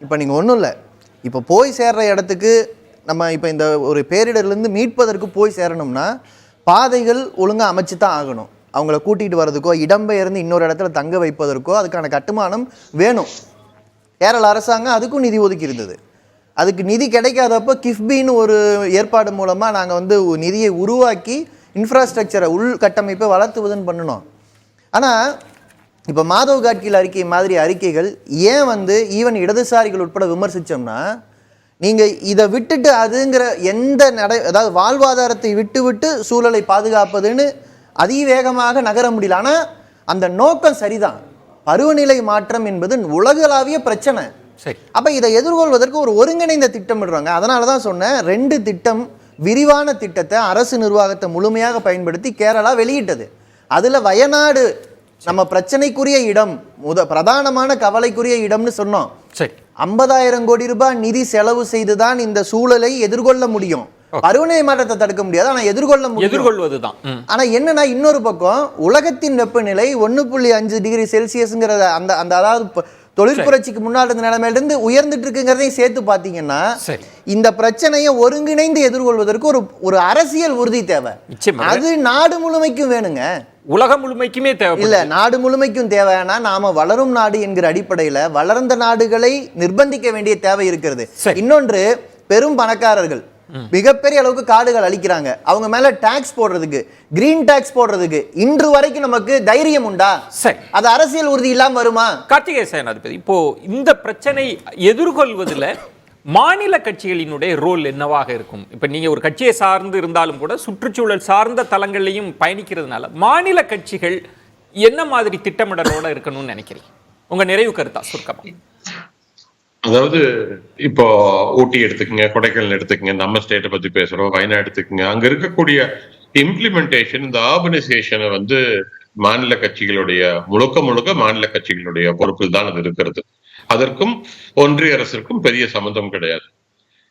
இப்போ நீங்கள் ஒன்றும் இல்லை, இப்போ போய் சேர்ற இடத்துக்கு நம்ம இப்போ இந்த ஒரு பேரிடர்லேருந்து மீட்பதற்கு போய் சேரணும்னா பாதைகள் ஒழுங்காக அமைச்சு தான் ஆகணும். அவங்கள கூட்டிகிட்டு வர்றதுக்கோ இடம்பெயர்ந்து இன்னொரு இடத்துல தங்க வைப்பதற்கோ அதுக்கான கட்டுமானம் வேணும். கேரள அரசாங்கம் அதுக்கும் நிதி ஒதுக்கி இருந்தது. அதுக்கு நிதி கிடைக்காதப்போ கிஃப்பின்னு ஒரு ஏற்பாடு மூலமாக நாங்கள் வந்து நிதியை உருவாக்கி இன்ஃப்ராஸ்ட்ரக்சரை உள்கட்டமைப்பை வளர்த்துவதுன்னு பண்ணணும். ஆனால் இப்போ மாதவ் காட்கில் அறிக்கை மாதிரி அறிக்கைகள் ஏன் வந்து ஈவன் இடதுசாரிகள் உட்பட விமர்சித்தோம்னா, நீங்கள் இதை விட்டுட்டு அதுங்கிற எந்த அதாவது வாழ்வாதாரத்தை விட்டு சூழலை பாதுகாப்பதுன்னு அதிவேகமாக நகர முடியல. ஆனால் அந்த நோக்கம் சரிதான். பருவநிலை மாற்றம் என்பது உலகளாவிய பிரச்சனை. அப்போ இதை எதிர்கொள்வதற்கு ஒரு ஒருங்கிணைந்த திட்டமிடுறாங்க. அதனால தான் சொன்னேன், 2 திட்டம் விரிவான திட்டத்தை அரசு நிர்வாகத்தை முழுமையாக பயன்படுத்தி கேரளா வெளியிட்டது. அதில் வயநாடு நம்ம பிரச்சனைக்குரிய இடம், பிரதானமான கவலைக்குரிய இடம்னு சொன்னோம். 50,000 கோடி ரூபாய் நிதி செலவு செய்துதான் இந்த சூழலை எதிர்கொள்ள முடியும். பருவநிலை மாற்றத்தை தடுக்க முடியாது, ஆனால் எதிர்கொள்வதுதான். ஆனா என்னன்னா, இன்னொரு பக்கம் உலகத்தின் வெப்பநிலை 1.5 டிகிரி செல்சியஸ்ங்கிற அந்த அதாவது தொழிற்புரட்சிக்கு முன்னாடி இருந்த நிலைமையிலிருந்து உயர்ந்துட்டு இருக்குங்கிறதையும் சேர்த்து பார்த்தீங்கன்னா, இந்த பிரச்சனையை ஒருங்கிணைந்து எதிர்கொள்வதற்கு ஒரு அரசியல் உறுதி தேவை. அது நாடு முழுமைக்கும் வேணுங்க, உலகம் முழுமைக்குமே தேவை இல்ல, நாடு முழுமைக்கும் தேவைன்னா நாம வளரும் நாடு என்கிற அடிப்படையில் வளர்ந்த நாடுகளை நிர்பந்திக்க வேண்டிய தேவை இருக்கிறது. இன்னொன்று, பெரும் பணக்காரர்கள் மிகப்பெரிய அளவுக்கு காடுகள் அழிக்கிறாங்க. அவங்க மேல டாக்ஸ் போடுறதுக்கு, கிரீன் டாக்ஸ் போடுறதுக்கு இன்று வரைக்கும் நமக்கு தைரியம் உண்டா? அது அரசியல் உறுதி இல்லாம வருமா? கார்த்திகேய சேனாதிபதி, இப்போ இந்த பிரச்சனை எதிர்கொள்வதில் மாநில கட்சிகளினுடைய ரோல் என்னவாக இருக்கும்? இப்ப நீங்க ஒரு கட்சியை சார்ந்து இருந்தாலும் கூட சுற்றுச்சூழல் சார்ந்த தளங்களையும் பயணிக்கிறதுனால மாநில கட்சிகள் என்ன மாதிரி திட்டமிடலோட இருக்கணும்னு நினைக்கிறீங்க? உங்க நிறைவு கருத்தா சுருக்கமா? அதாவது இப்போ ஊட்டி எடுத்துக்கங்க, கொடைக்கானல் எடுத்துக்கங்க, நம்ம ஸ்டேட்டை பத்தி பேசுறோம், வயநாடு எடுத்துக்கங்க. அங்க இருக்கக்கூடிய இம்ப்ளிமெண்டேஷன், இந்த ஆர்கனைசேஷனை வந்து மாநில கட்சிகளுடைய முழுக்க மாநில கட்சிகளுடைய பொறுப்பில் தான் அது இருக்கிறது. அதற்கும் ஒன்றிய அரசிற்கும் பெரிய சம்பந்தம் கிடையாது.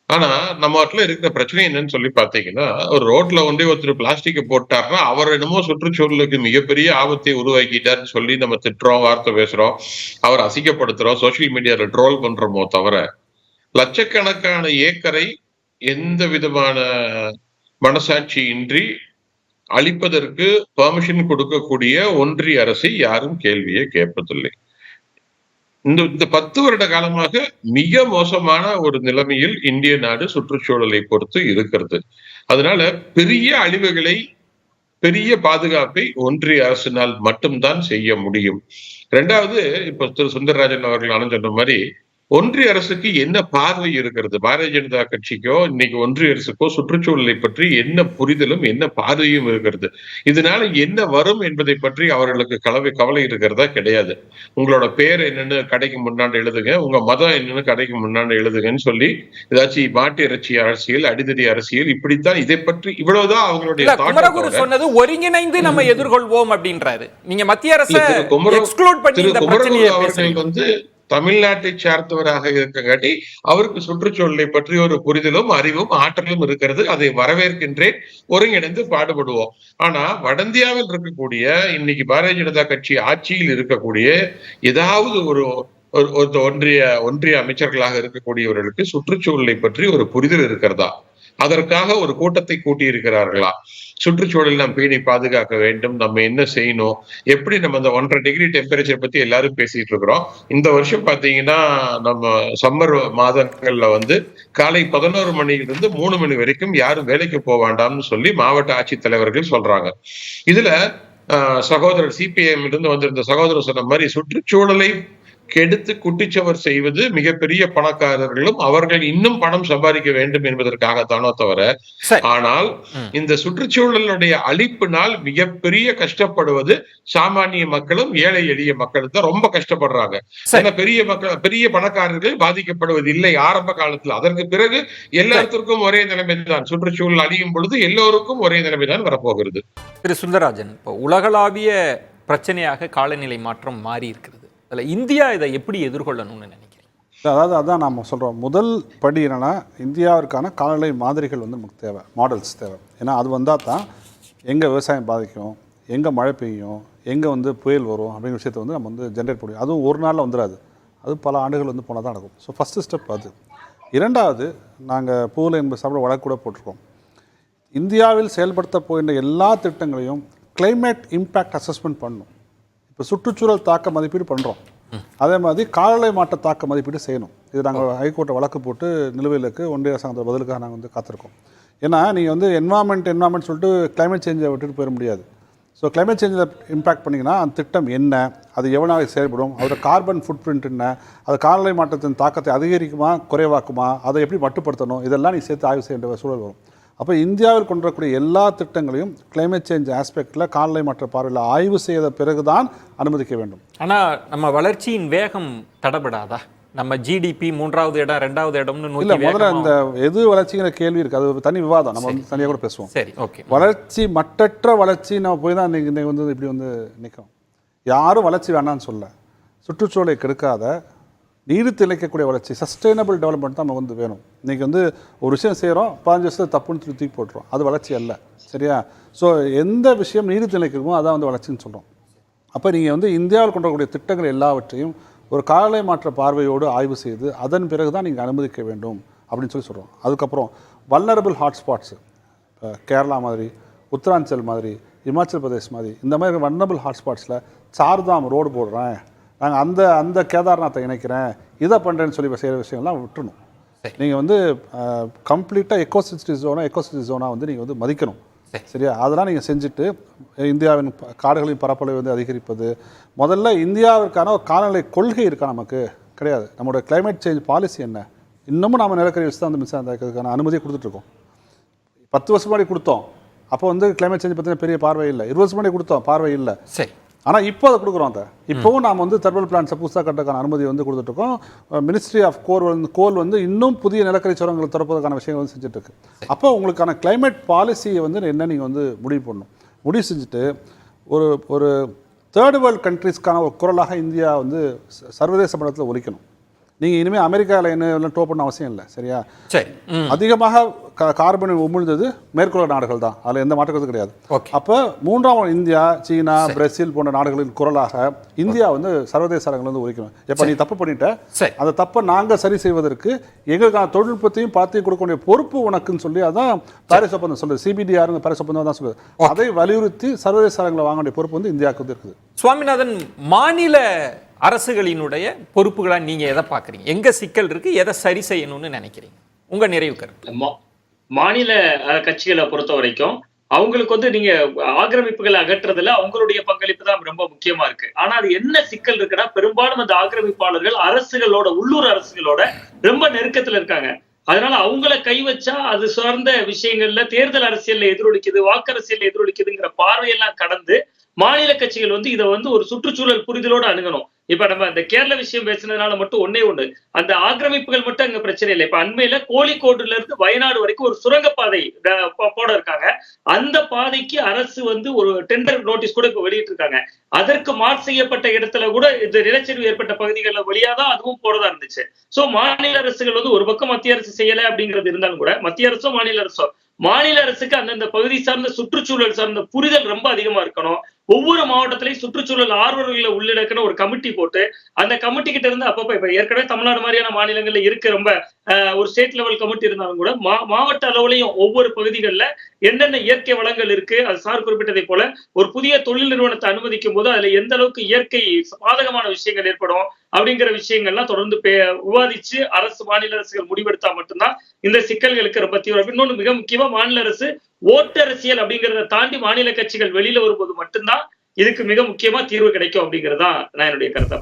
ஆனா நம்ம நாட்டுல இருக்கிற பிரச்சனை என்னன்னு சொல்லி பாத்தீங்கன்னா, ஒரு ரோட்ல ஒருத்தர் பிளாஸ்டிக் போட்டாருன்னா அவர் என்னமோ சுற்றுச்சூழலுக்கு மிகப்பெரிய ஆபத்தை உருவாக்கிட்டாருன்னு சொல்லி நம்ம திட்டுறோம், வார்த்தை பேசுறோம், அவர் அசிங்கப்படுத்துறோம், சோசியல் மீடியால ட்ரோல் பண்றோமோ தவிர, லட்சக்கணக்கான ஏக்கரை எந்த விதமான மனசாட்சி இன்றி அழிப்பதற்கு பெர்மிஷன் கொடுக்கக்கூடிய ஒன்றிய அரசை யாரும் கேள்வியே கேட்பதில்லை. இந்த 10 வருட காலமாக மிக மோசமான ஒரு நிலைமையில் இந்திய நாடு சுற்றுச்சூழலை பொறுத்து இருக்கிறது. அதனால பெரிய அழிவுகளை, பெரிய பாதுகாப்பை ஒன்றிய அரசினால் மட்டும்தான் செய்ய முடியும். 2வது, இப்ப திரு சுந்தரராஜன் அவர்கள் சொன்ன மாதிரி, ஒன்றிய அரசுக்கு என்ன பார்வை இருக்கிறது? பாரதிய ஜனதா கட்சிக்கோ இன்னைக்கு ஒன்றிய அரசுக்கோ சுற்றுச்சூழலை பற்றி என்ன புரிதலும் என்ன பார்வையும் இருக்கிறது? இதனால என்ன வரும் என்பதை பற்றி அவர்களுக்கு கவலை இருக்கிறதா? கிடையாது. உங்களோட பேர் என்னன்னு கடைக்கு முன்னாடி எழுதுங்க, உங்க மதம் என்னன்னு கடைக்கு முன்னாடி எழுதுங்கன்னு சொல்லி ஏதாச்சும் மாட்டு இறைச்சி அரசியல், அடிதடி அரசியல், இப்படித்தான். இதை பற்றி இவ்வளவுதான் அவங்களுடைய சொன்னது. ஒருங்கிணைந்து நம்ம எதிர்கொள்வோம் அப்படின்றாரு. நீங்க மத்திய அரசு எக்ஸ்க்ளூட் பண்ணி இந்த பிரச்சனையை அவர்கள் வந்து தமிழ்நாட்டை சார்ந்தவராக இருக்கங்காட்டி அவருக்கு சுற்றுச்சூழலை பற்றி ஒரு புரிதலும் அறிவும் ஆற்றலும் இருக்கிறது. அதை வரவேற்கின்றேன், ஒருங்கிணைந்து பாடுபடுவோம். ஆனா வட இந்தியாவில் இருக்கக்கூடிய, இன்னைக்கு பாரதிய ஜனதா கட்சி ஆட்சியில் இருக்கக்கூடிய ஏதாவது ஒரு ஒன்றிய அமைச்சர்களாக இருக்கக்கூடியவர்களுக்கு சுற்றுச்சூழலை பற்றி ஒரு புரிதல் இருக்கிறதா? அதற்காக ஒரு கூட்டத்தை கூட்டி இருக்கிறார்களா? சுற்றுச்சூழல் நாம் பேணி பாதுகாக்க வேண்டும், நம்ம என்ன செய்யணும், எப்படி நம்ம அந்த 1.5 டிகிரி டெம்பரேச்சர் பத்தி எல்லாரும் பேசிட்டு இருக்கிறோம். இந்த வருஷம் பாத்தீங்கன்னா நம்ம சம்மர் மாதங்கள்ல வந்து காலை 11 மணியிலிருந்து 3 மணி வரைக்கும் யாரும் வேலைக்கு போக வேண்டாம்னு சொல்லி மாவட்ட ஆட்சித்தலைவர்கள் சொல்றாங்க. இதுல சகோதரர் சிபிஎம் இருந்து வந்திருந்த சகோதரர் சொன்ன மாதிரி, சுற்றுச்சூழலை கெடுத்து குட்டிச்சவர் செய்வது மிகப்பெரிய பணக்காரர்களும் அவர்கள் இன்னும் பணம் சம்பாதிக்க வேண்டும் என்பதற்காகத்தானோ தவிர, ஆனால் இந்த சுற்றுச்சூழலுடைய அழிப்பினால் மிகப்பெரிய கஷ்டப்படுவது சாமானிய மக்களும் ஏழை எளிய மக்களும் தான் ரொம்ப கஷ்டப்படுறாங்க. ஏன்னா பெரிய பணக்காரர்கள் பாதிக்கப்படுவது இல்லை ஆரம்ப காலத்தில். அதற்கு பிறகு எல்லாத்திற்கும் ஒரே நிலைமை தான். சுற்றுச்சூழல் அழியும் பொழுது எல்லோருக்கும் ஒரே நிலைமை தான் வரப்போகிறது. திரு சுந்தரராஜன், இப்போ உலகளாவிய பிரச்சனையாக காலநிலை மாற்றம் மாறி இருக்கிறது. இந்தியா இதை எப்படி எதிர்கொள்ளணும்னு நினைக்கிறேன்? அதாவது அதான் நம்ம சொல்கிறோம், முதல் படி என்னென்னா, இந்தியாவிற்கான காலநிலை மாதிரிகள் வந்து நமக்கு தேவை, மாடல்ஸ் தேவை. ஏன்னா அது வந்தால் தான் எங்கே விவசாயம் பாதிக்கும், எங்கே மழை பெய்யும், எங்கே வந்து புயல் வரும் அப்படிங்கிற விஷயத்தை வந்து நம்ம வந்து ஜென்ரேட் பண்ணி, அதுவும் ஒரு நாளில் வந்துடாது, அது பல ஆண்டுகள் வந்து போனால் தான் நடக்கும். ஸோ ஃபஸ்ட்டு ஸ்டெப் அது. இரண்டாவது, நாங்கள் பூவில் என்பது சாப்பிட வழக்கு கூட போட்டிருக்கோம். இந்தியாவில் செயல்படுத்த போகின்ற எல்லா திட்டங்களையும் கிளைமேட் இம்பேக்ட் அசஸ்மெண்ட் பண்ணணும். இப்போ சுற்றுச்சூழல் தாக்க மதிப்பீடு பண்ணுறோம், அதே மாதிரி காலநிலை மாற்ற தாக்க மதிப்பீடு செய்யணும். இது நாங்கள் ஹைகோர்ட்டை வழக்கு போட்டு நிலுவையில் இருக்குது, ஒன்றிய அரசாங்கத்தோட பதிலுக்காக நாங்கள் வந்து காத்திருக்கோம். ஏன்னா நீங்கள் வந்து என்வாமெண்ட் சொல்லிட்டு கிளைமேட் சேஞ்சை விட்டுட்டு போயிட முடியாது. ஸோ கிளைமேட் சேஞ்சில் இம்பேக்ட் பண்ணிங்கன்னா அந்த திட்டம் என்ன, அது எவ்வளோ நாளைக்கு செயல்படும், அதோட கார்பன் ஃபுட் பிரிண்ட் என்ன, அது காலநிலை மாற்றத்தின் தாக்கத்தை அதிகரிக்குமா குறைவாக்குமா, அதை எப்படி மட்டுப்படுத்தணும், இதெல்லாம் நீ சேர்த்து ஆய்வு செய்ய வேண்டிய சூழல் வரும். அப்போ இந்தியாவில் கொண்டு வரக்கூடிய எல்லா திட்டங்களையும் கிளைமேட் சேஞ்ச் ஆஸ்பெக்டில் காலநிலை மாற்ற பார்வையில் ஆய்வு செய்த பிறகுதான் அனுமதிக்க வேண்டும். ஆனால் நம்ம வளர்ச்சியின் வேகம் தடபடாதா? நம்ம ஜிடிபி 3வது இடம் 2வது இடம்னு இல்லை, முதல்ல இந்த எது வளர்ச்சிங்கிற கேள்வி இருக்குது, அது ஒரு தனி விவாதம், நம்ம வந்து தனியாக கூட பேசுவோம். சரி, ஓகே. வளர்ச்சி மட்டற்ற வளர்ச்சி நம்ம போய் தான் இன்னைக்கு வந்து இப்படி வந்து நிற்கும். யாரும் வளர்ச்சி வேணான்னு சொல்ல, சுற்றுச்சூழலை கெடுக்காத நீடித்து இழைக்கக்கூடிய வளர்ச்சி, சஸ்டைனபிள் டெவலப்மெண்ட் தான் நம்ம வந்து வேணும். இன்றைக்கி வந்து ஒரு விஷயம் செய்கிறோம், 15 வருஷத்துக்கு தப்புன்னு தூக்கி போட்டுரும், அது வளர்ச்சி அல்ல. சரியா? ஸோ எந்த விஷயம் நீடித்து இழைக்கிறோமோ அதான் வந்து வளர்ச்சின்னு சொல்கிறோம். அப்போ நீங்கள் வந்து இந்தியாவில் கொண்டு வரக்கூடிய திட்டங்கள் எல்லாவற்றையும் ஒரு காலநிலை மாற்ற பார்வையோடு ஆய்வு செய்து அதன் பிறகு தான் நீங்கள் அனுமதிக்க வேண்டும் அப்படின்னு சொல்கிறோம். அதுக்கப்புறம் வல்னரபிள் ஹாட்ஸ்பாட்ஸு, இப்போ கேரளா மாதிரி, உத்தராஞ்சல் மாதிரி, இமாச்சல் பிரதேஷ் மாதிரி இந்த மாதிரி வல்னரபிள் ஹாட்ஸ்பாட்ஸில் சார்தாம் ரோடு போடுறேன், நாங்கள் அந்த கேதார்நாத்தை இணைக்கிறேன், இதை பண்ணுறேன்னு சொல்லி செய்கிற விஷயங்கள்லாம் விட்டுணும். நீங்கள் வந்து கம்ப்ளீட்டாக எக்கோசிஸ்டி ஜோனாக வந்து நீங்கள் வந்து மதிக்கணும். சரியா? அதெல்லாம் நீங்கள் செஞ்சுட்டு இந்தியாவின் காடுகளின் பரப்பளவை வந்து அதிகரிப்பது, முதல்ல இந்தியாவிற்கான ஒரு காலநிலை கொள்கை இருக்கா? நமக்கு கிடையாது. நம்மளோட கிளைமேட் சேஞ்ச் பாலிசி என்ன? இன்னமும் நம்ம நிலக்கரி வச்சு தான் வந்து மின்சாரம் தயாரிக்கிறதுக்கான அனுமதியை கொடுத்துட்ருக்கோம். 10 வருஷம் முன்னாடி கொடுத்தோம், அப்போ வந்து கிளைமேட் சேஞ்ச் பற்றின பெரிய பார்வை இல்லை. 20 வருஷம் முன்னாடி கொடுத்தோம், பார்வை இல்லை. சரி, ஆனால் இப்போ அதை கொடுக்குறோம். அதை இப்போவும் நாம் வந்து தெர்மல் பிளான்ஸை புதுசாக கட்டுறதுக்கான அனுமதி வந்து கொடுத்துட்ருக்கோம். மினிஸ்ட்ரி ஆஃப் கோல் வந்து இன்னும் புதிய நிலக்கரி சுரங்களை திறப்பதற்கான விஷயங்கள் வந்து செஞ்சுட்ருக்கு. அப்போ உங்களுக்கான கிளைமேட் பாலிசியை வந்து என்ன நீங்கள் வந்து முடிவு பண்ணணும். முடிவு செஞ்சுட்டு ஒரு தேர்ட் வேர்ல்டு கண்ட்ரீஸ்க்கான ஒரு குரலாக இந்தியா வந்து சர்வதேச மட்டத்தில் ஒலிக்கணும். நீங்கள் இனிமேல் அமெரிக்காவில் என்ன டோ பண்ண அவசியம் இல்லை. சரியா? சரி. அதிகமாக கார்பனை உமிழ்ந்தது மேற்குள்ள நாடுகள் தான், அதில் எந்த மாற்றங்களும் கிடையாது. அப்போ 3ஆம் இந்தியா, சீனா, பிரேசில் போன்ற நாடுகளின் குரலாக இந்தியா வந்து சர்வதேச அரங்கில் வந்து ஒலிக்கணும். எப்போ நீ தப்பு பண்ணிட்ட, அந்த தப்பை நாங்கள் சரி செய்வதற்கு எங்களுக்கான தொழில்நுட்பத்தையும் பார்த்தையும் கொடுக்கக்கூடிய பொறுப்பு உனக்குன்னு சொல்லி அதான் பாரிஸ் ஒப்பந்தம் சொல்லுது. CBDR பாரிஸ் ஒப்பந்தம் தான் சொல்லுது. அதை வலியுறுத்தி சர்வதேச அரங்கில் வாங்க வேண்டிய பொறுப்பு வந்து இந்தியாவுக்கு வந்து இருக்குது. சுவாமிநாதன், மாநில அரசுகளினுடைய பொறுப்புகளா நீங்க எதை பாக்குறீங்க? எங்க சிக்கல் இருக்கு, எதை சரி செய்யணும்னு நினைக்கிறீங்க? உங்க நிறைவு கருத்து. மாநில கட்சிகளை பொறுத்த வரைக்கும் அவங்களுக்கு வந்து நீங்க ஆக்கிரமிப்புகளை அகற்றுறதுல அவங்களுடைய பங்களிப்பு தான் ரொம்ப முக்கியமா இருக்கு. ஆனா அது என்ன சிக்கல் இருக்குன்னா, பெரும்பாலும் அந்த ஆக்கிரமிப்பாளர்கள் அரசுகளோட, உள்ளூர் அரசுகளோட ரொம்ப நெருக்கத்துல இருக்காங்க. அதனால அவங்கள கை வச்சா அது சார்ந்த விஷயங்கள்ல தேர்தல் அரசியல்ல எதிரொலிக்குது, வாக்கரசியல்ல எதிரொலிக்குதுங்கிற பார்வையெல்லாம் கடந்து மாநில கட்சிகள் வந்து இதை வந்து ஒரு சுற்றுச்சூழல் புரிதலோடு அணுகணும். இப்ப நம்ம இந்த கேரள விஷயம் பேசுனதுனால மட்டும் ஒண்ணு அந்த ஆக்கிரமிப்புகள் மட்டும் அங்க பிரச்சனை இல்லை. இப்ப அண்மையில கோழிக்கோடுல இருந்து வயநாடு வரைக்கும் ஒரு சுரங்கப்பாதை போட இருக்காங்க. அந்த பாதைக்கு அரசு வந்து ஒரு டெண்டர் நோட்டீஸ் கூட இப்ப வெளியிட்டு இருக்காங்க. அதற்கு மார்க் செய்யப்பட்ட இடத்துல கூட இந்த நிலச்சரிவு ஏற்பட்ட பகுதிகளில் வழியாதான் அதுவும் போறதா இருந்துச்சு. சோ மாநில அரசுகள் வந்து ஒரு பக்கம் மத்திய அரசு செய்யல அப்படிங்கிறது இருந்தாலும் கூட மத்திய அரசோ மாநில அரசுக்கு அந்தந்த பகுதி சார்ந்த சுற்றுச்சூழல் சார்ந்த புரிதல் ரொம்ப அதிகமா இருக்கணும். ஒவ்வொரு மாவட்டத்திலையும் சுற்றுச்சூழல் ஆர்வலர்களை உள்ளடக்கின ஒரு கமிட்டி போட்டு அந்த கமிட்டி கிட்ட இருந்து அப்பப்ப இப்ப ஏற்கனவே தமிழ்நாடு மாதிரியான மாநிலங்கள்ல இருக்க ரொம்ப ஒரு ஸ்டேட் லெவல் கமிட்டி இருந்தாலும் கூட மாவட்ட அளவுலையும் ஒவ்வொரு பகுதிகளில் என்னென்ன இயற்கை வளங்கள் இருக்கு, அது சார் குறிப்பிட்டதை போல ஒரு புதிய தொழில் நிறுவனத்தை அனுமதிக்கும் போது அதுல எந்த அளவுக்கு இயற்கை பாதகமான விஷயங்கள் ஏற்படும் அப்படிங்கிற விஷயங்கள்லாம் தொடர்ந்து விவாதிச்சு அரசு, மாநில அரசுகள் முடிவெடுத்தா மட்டும்தான் இந்த சிக்கல்களுக்கு ரொம்ப தீவிரம். இன்னொன்று மிக முக்கியமா, மாநில அரசு ஓட்டு அரசியல் அப்படிங்கிறத தாண்டி மாநில கட்சிகள் வெளியில வரும்போது மட்டும்தான் இதுக்கு மிக முக்கியமா தீர்வு கிடைக்கும் அப்படிங்கிறதா நான் என்னுடைய கருத்தா.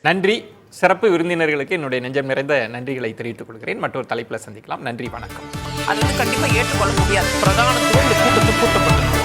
நன்றி. சிறப்பு விருந்தினர்களுக்கு என்னுடைய நெஞ்சம் நிறைந்த நன்றிகளை தெரிவித்துக் கொள்கிறேன். மற்றொரு தலைப்புல சந்திக்கலாம். நன்றி, வணக்கம். அது வந்து கண்டிப்பா ஏற்றுக்கொள்ள முடியாது. பிரதான கூட்டப்பட்டது